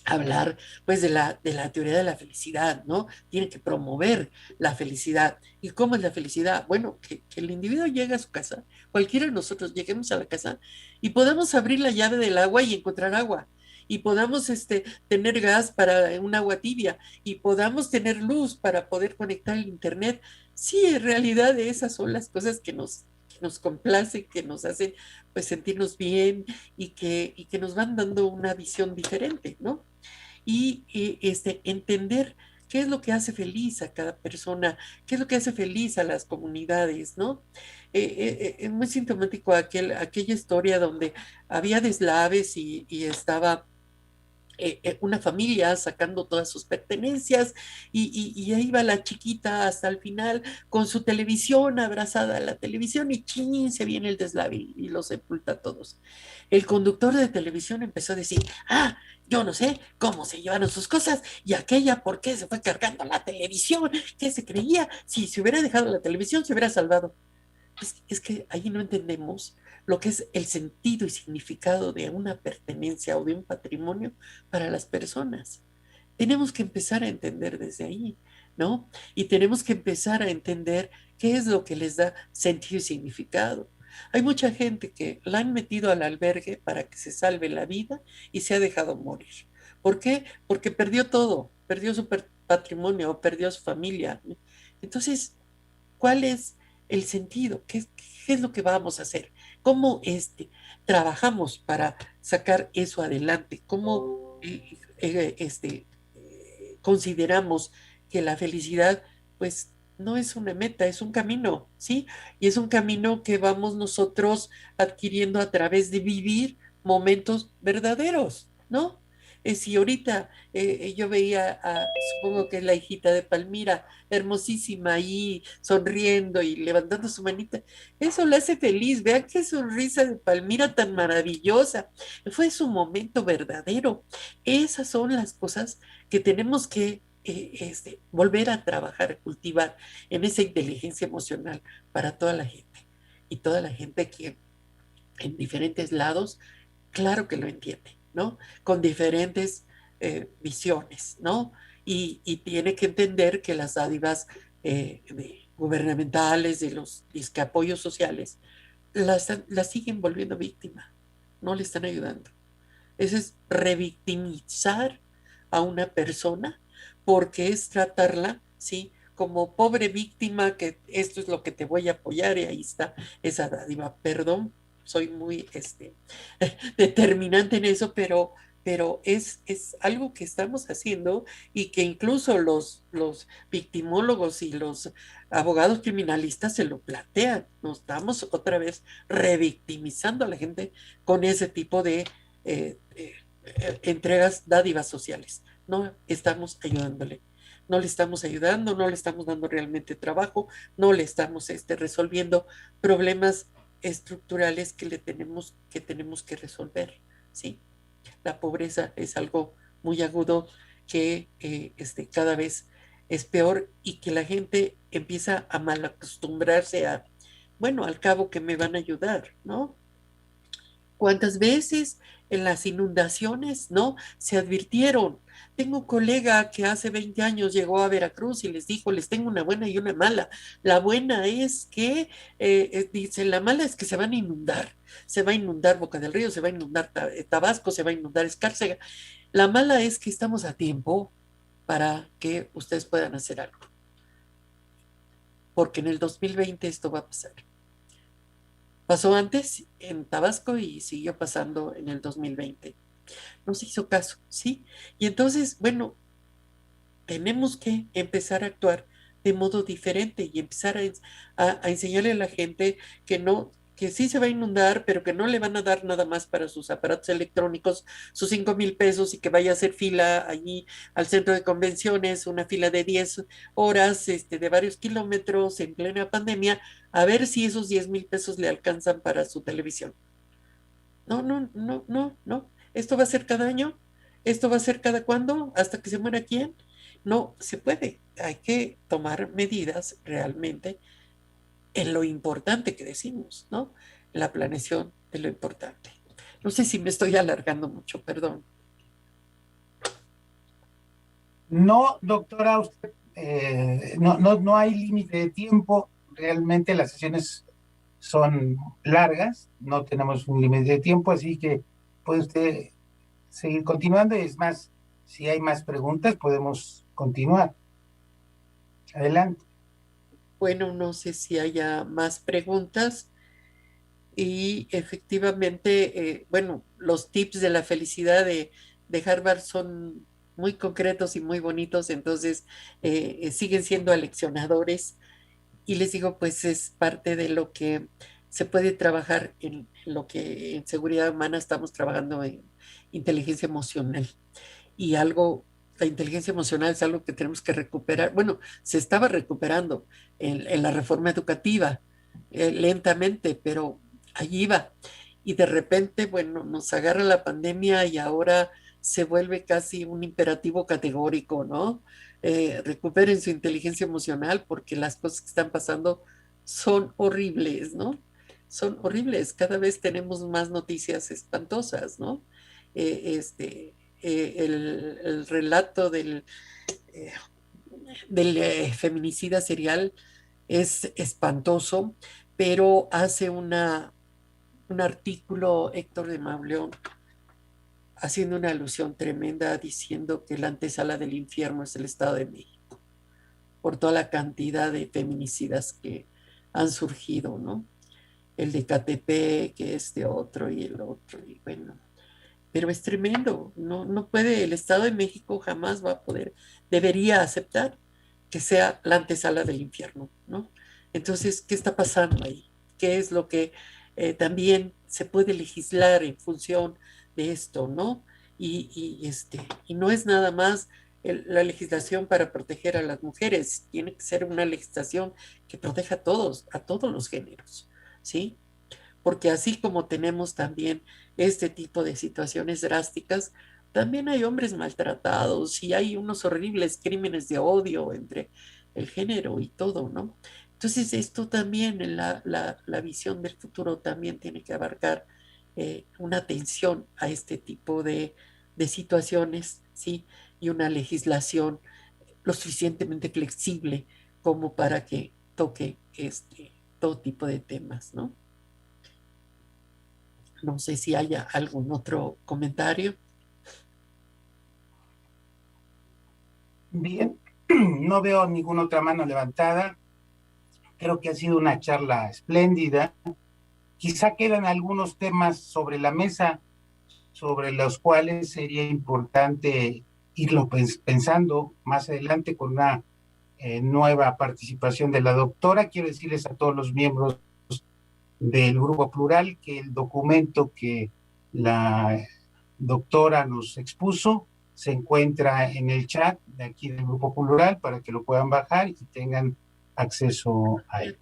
hablar pues de la teoría de la felicidad, ¿no? Tiene que promover la felicidad. ¿Y cómo es la felicidad? Bueno, que el individuo llegue a su casa, cualquiera de nosotros lleguemos a la casa y podamos abrir la llave del agua y encontrar agua. Y podamos tener gas para un agua tibia y podamos tener luz para poder conectar el internet. Sí, en realidad esas son las cosas que nos complacen, que nos hacen pues sentirnos bien y que nos van dando una visión diferente, ¿no? Y entender qué es lo que hace feliz a cada persona, qué es lo que hace feliz a las comunidades, ¿no? Es muy sintomático aquella historia donde había deslaves y estaba una familia sacando todas sus pertenencias y ahí va la chiquita hasta el final con su televisión abrazada a la televisión y chin, se viene el deslave y los sepulta a todos. El conductor de televisión empezó a decir, yo no sé cómo se llevaron sus cosas y aquella por qué se fue cargando la televisión, qué se creía, si se hubiera dejado la televisión se hubiera salvado. Es que ahí no entendemos lo que es el sentido y significado de una pertenencia o de un patrimonio para las personas. Tenemos que empezar a entender desde ahí, ¿no? Y tenemos que empezar a entender qué es lo que les da sentido y significado. Hay mucha gente que la han metido al albergue para que se salve la vida y se ha dejado morir. ¿Por qué? Porque perdió todo, perdió su patrimonio o perdió su familia. Entonces, ¿cuál es el sentido? ¿Qué es lo que vamos a hacer? ¿Cómo trabajamos para sacar eso adelante? ¿Cómo consideramos que la felicidad, pues, no es una meta, es un camino, ¿sí? Y es un camino que vamos nosotros adquiriendo a través de vivir momentos verdaderos, ¿no? Si ahorita yo veía supongo que es la hijita de Palmira, hermosísima ahí, sonriendo y levantando su manita, eso le hace feliz. Vean qué sonrisa de Palmira tan maravillosa. Fue su momento verdadero. Esas son las cosas que tenemos que volver a trabajar, a cultivar en esa inteligencia emocional para toda la gente. Y toda la gente que en diferentes lados, claro que lo entiende, ¿no? Con diferentes visiones, ¿no? Y tiene que entender que las dádivas gubernamentales, de los apoyos sociales, las siguen volviendo víctima, no le están ayudando. Eso es revictimizar a una persona porque es tratarla, ¿sí? Como pobre víctima, que esto es lo que te voy a apoyar y ahí está esa dádiva. Perdón, soy muy determinante en eso, pero es algo que estamos haciendo y que incluso los victimólogos y los abogados criminalistas se lo plantean. Nos estamos otra vez revictimizando a la gente con ese tipo de entregas, dádivas sociales. No estamos ayudándole. No le estamos ayudando, no le estamos dando realmente trabajo, no le estamos resolviendo problemas estructurales que tenemos que resolver, ¿sí? La pobreza es algo muy agudo que cada vez es peor y que la gente empieza a malacostumbrarse a, bueno, al cabo que me van a ayudar, ¿no? ¿Cuántas veces en las inundaciones, no? Se advirtieron. Tengo un colega que hace 20 años llegó a Veracruz y les dijo, les tengo una buena y una mala. La buena es que, dice, la mala es que se van a inundar. Se va a inundar Boca del Río, se va a inundar Tabasco, se va a inundar Escárcega. La mala es que estamos a tiempo para que ustedes puedan hacer algo. Porque en el 2020 esto va a pasar. Pasó antes en Tabasco y siguió pasando en el 2020. No se hizo caso, ¿sí? Y entonces, bueno, tenemos que empezar a actuar de modo diferente y empezar a enseñarle a la gente que no, que sí se va a inundar, pero que no le van a dar nada más para sus aparatos electrónicos, sus 5,000 pesos, y que vaya a hacer fila allí al centro de convenciones, una fila de 10 horas, de varios kilómetros en plena pandemia, a ver si esos 10,000 pesos le alcanzan para su televisión. No, no, no, no, no. Esto va a ser cada año. Esto va a ser cada cuándo, hasta que se muera quién. No se puede. Hay que tomar medidas realmente en lo importante que decimos, ¿no? La planeación de lo importante. No sé si me estoy alargando mucho, perdón. No, doctora, usted, no hay límite de tiempo. Realmente las sesiones son largas, no tenemos un límite de tiempo, así que puede usted seguir continuando. Y es más, si hay más preguntas, podemos continuar. Adelante. Bueno, no sé si haya más preguntas. Y efectivamente, bueno, los tips de la felicidad de Harvard son muy concretos y muy bonitos, entonces siguen siendo aleccionadores. Y les digo, pues es parte de lo que se puede trabajar en lo que en seguridad humana estamos trabajando en inteligencia emocional. Y algo, la inteligencia emocional es algo que tenemos que recuperar. Bueno, se estaba recuperando en la reforma educativa, lentamente, pero allí va. Y de repente, bueno, nos agarra la pandemia y ahora se vuelve casi un imperativo categórico, ¿no? Recuperen su inteligencia emocional porque las cosas que están pasando son horribles, ¿no? Son horribles. Cada vez tenemos más noticias espantosas, ¿no? El relato eh, del feminicida serial es espantoso, pero hace un artículo Héctor de Mauleón haciendo una alusión tremenda diciendo que la antesala del infierno es el Estado de México, por toda la cantidad de feminicidas que han surgido, ¿no? El de Catepec, que este otro y el otro, y bueno, pero es tremendo, no puede, el Estado de México jamás va a poder, debería aceptar que sea la antesala del infierno, ¿no? Entonces, ¿qué está pasando ahí? ¿Qué es lo que también se puede legislar en función de esto, ¿no? Y no es nada más la legislación para proteger a las mujeres, tiene que ser una legislación que proteja a todos los géneros, ¿sí? Porque así como tenemos también este tipo de situaciones drásticas, también hay hombres maltratados y hay unos horribles crímenes de odio entre el género y todo, ¿no? Entonces esto también, la visión del futuro también tiene que abarcar una atención a este tipo de situaciones, ¿sí? Y una legislación lo suficientemente flexible como para que toque todo tipo de temas, ¿no? No sé si haya algún otro comentario. Bien, no veo ninguna otra mano levantada. Creo que ha sido una charla espléndida. Quizá quedan algunos temas sobre la mesa sobre los cuales sería importante irlo pensando más adelante con una nueva participación de la doctora. Quiero decirles a todos los miembros del Grupo Plural que el documento que la doctora nos expuso se encuentra en el chat de aquí del Grupo Plural para que lo puedan bajar y tengan acceso a él.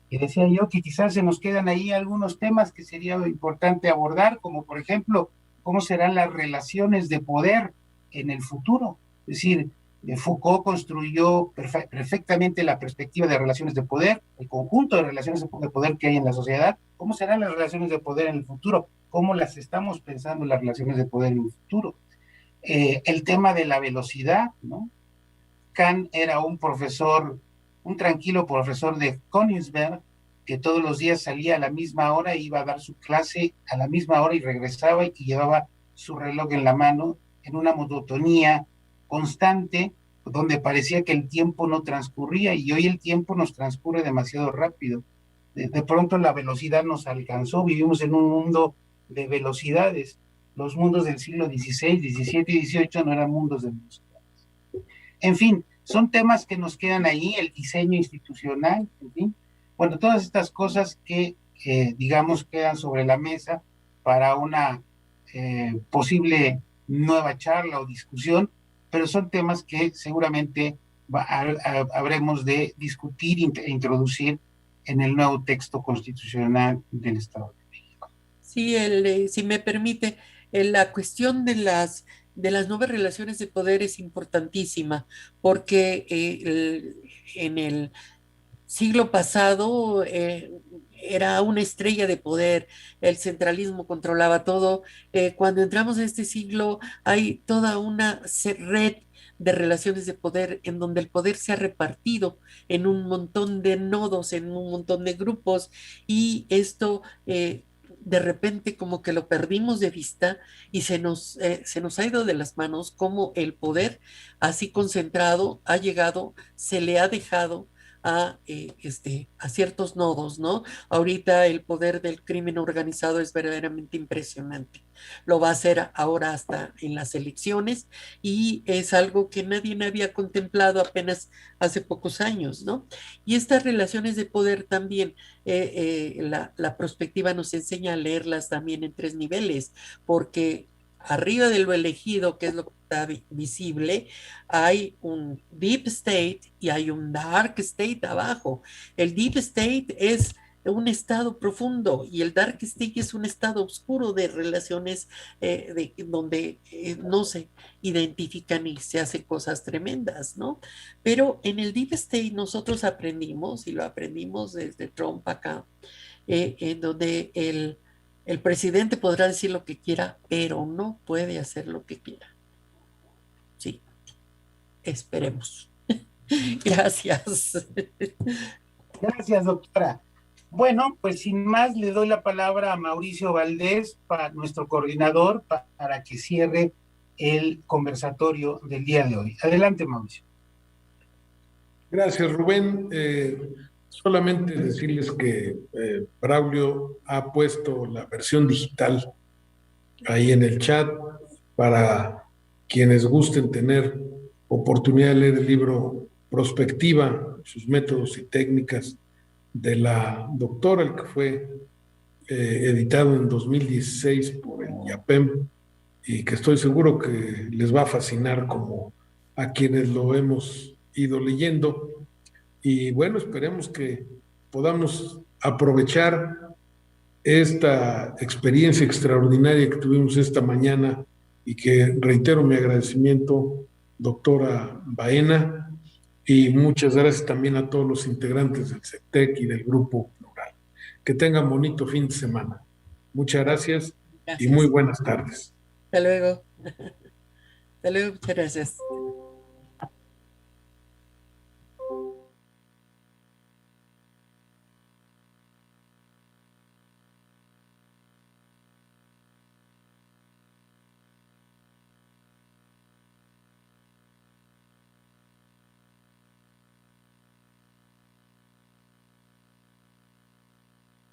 Y decía yo que quizás se nos quedan ahí algunos temas que sería importante abordar, como por ejemplo, cómo serán las relaciones de poder en el futuro. Es decir, Foucault construyó perfectamente la perspectiva de relaciones de poder, el conjunto de relaciones de poder que hay en la sociedad. ¿Cómo serán las relaciones de poder en el futuro? ¿Cómo las estamos pensando las relaciones de poder en el futuro? El tema de la velocidad, ¿no? Kant era un profesor, un tranquilo profesor de Königsberg, que todos los días salía a la misma hora, iba a dar su clase a la misma hora y regresaba y llevaba su reloj en la mano en una monotonía constante, donde parecía que el tiempo no transcurría, y hoy el tiempo nos transcurre demasiado rápido. De pronto la velocidad nos alcanzó, vivimos en un mundo de velocidades. Los mundos del siglo XVI, XVII y XVIII no eran mundos de velocidades. En fin, son temas que nos quedan ahí, el diseño institucional, en fin. Bueno, todas estas cosas que, digamos, quedan sobre la mesa para una posible nueva charla o discusión, pero son temas que seguramente habremos de discutir e introducir en el nuevo texto constitucional del Estado de México. Sí, si me permite, la cuestión de las nuevas relaciones de poder es importantísima, porque en el siglo pasado era una estrella de poder, el centralismo controlaba todo. Cuando entramos en este siglo hay toda una red de relaciones de poder en donde el poder se ha repartido en un montón de nodos, en un montón de grupos, y esto de repente como que lo perdimos de vista y se nos ha ido de las manos como el poder así concentrado ha llegado, se le ha dejado a ciertos nodos, ¿no? Ahorita el poder del crimen organizado es verdaderamente impresionante. Lo va a hacer ahora hasta en las elecciones y es algo que nadie había contemplado apenas hace pocos años, ¿no? Y estas relaciones de poder también, la perspectiva nos enseña a leerlas también en tres niveles, porque arriba de lo elegido, que es lo que está visible, hay un deep state y hay un dark state abajo. El deep state es un estado profundo y el dark state es un estado oscuro de relaciones donde no se identifican y se hacen cosas tremendas, ¿no? Pero en el deep state nosotros aprendimos, y lo aprendimos desde Trump acá, en donde el presidente podrá decir lo que quiera, pero no puede hacer lo que quiera. Sí, esperemos. Gracias. Gracias, doctora. Bueno, pues sin más le doy la palabra a Mauricio Valdés, nuestro coordinador, para que cierre el conversatorio del día de hoy. Adelante, Mauricio. Gracias, Rubén. Solamente decirles que Braulio ha puesto la versión digital ahí en el chat para quienes gusten tener oportunidad de leer el libro Prospectiva, sus métodos y técnicas de la doctora, el que fue editado en 2016 por el IAPEM y que estoy seguro que les va a fascinar como a quienes lo hemos ido leyendo. Y bueno, esperemos que podamos aprovechar esta experiencia extraordinaria que tuvimos esta mañana y que reitero mi agradecimiento, doctora Baena, y muchas gracias también a todos los integrantes del CETEC y del Grupo Plural. Que tengan bonito fin de semana. Muchas gracias y muy buenas tardes. Hasta luego. Hasta luego, muchas gracias.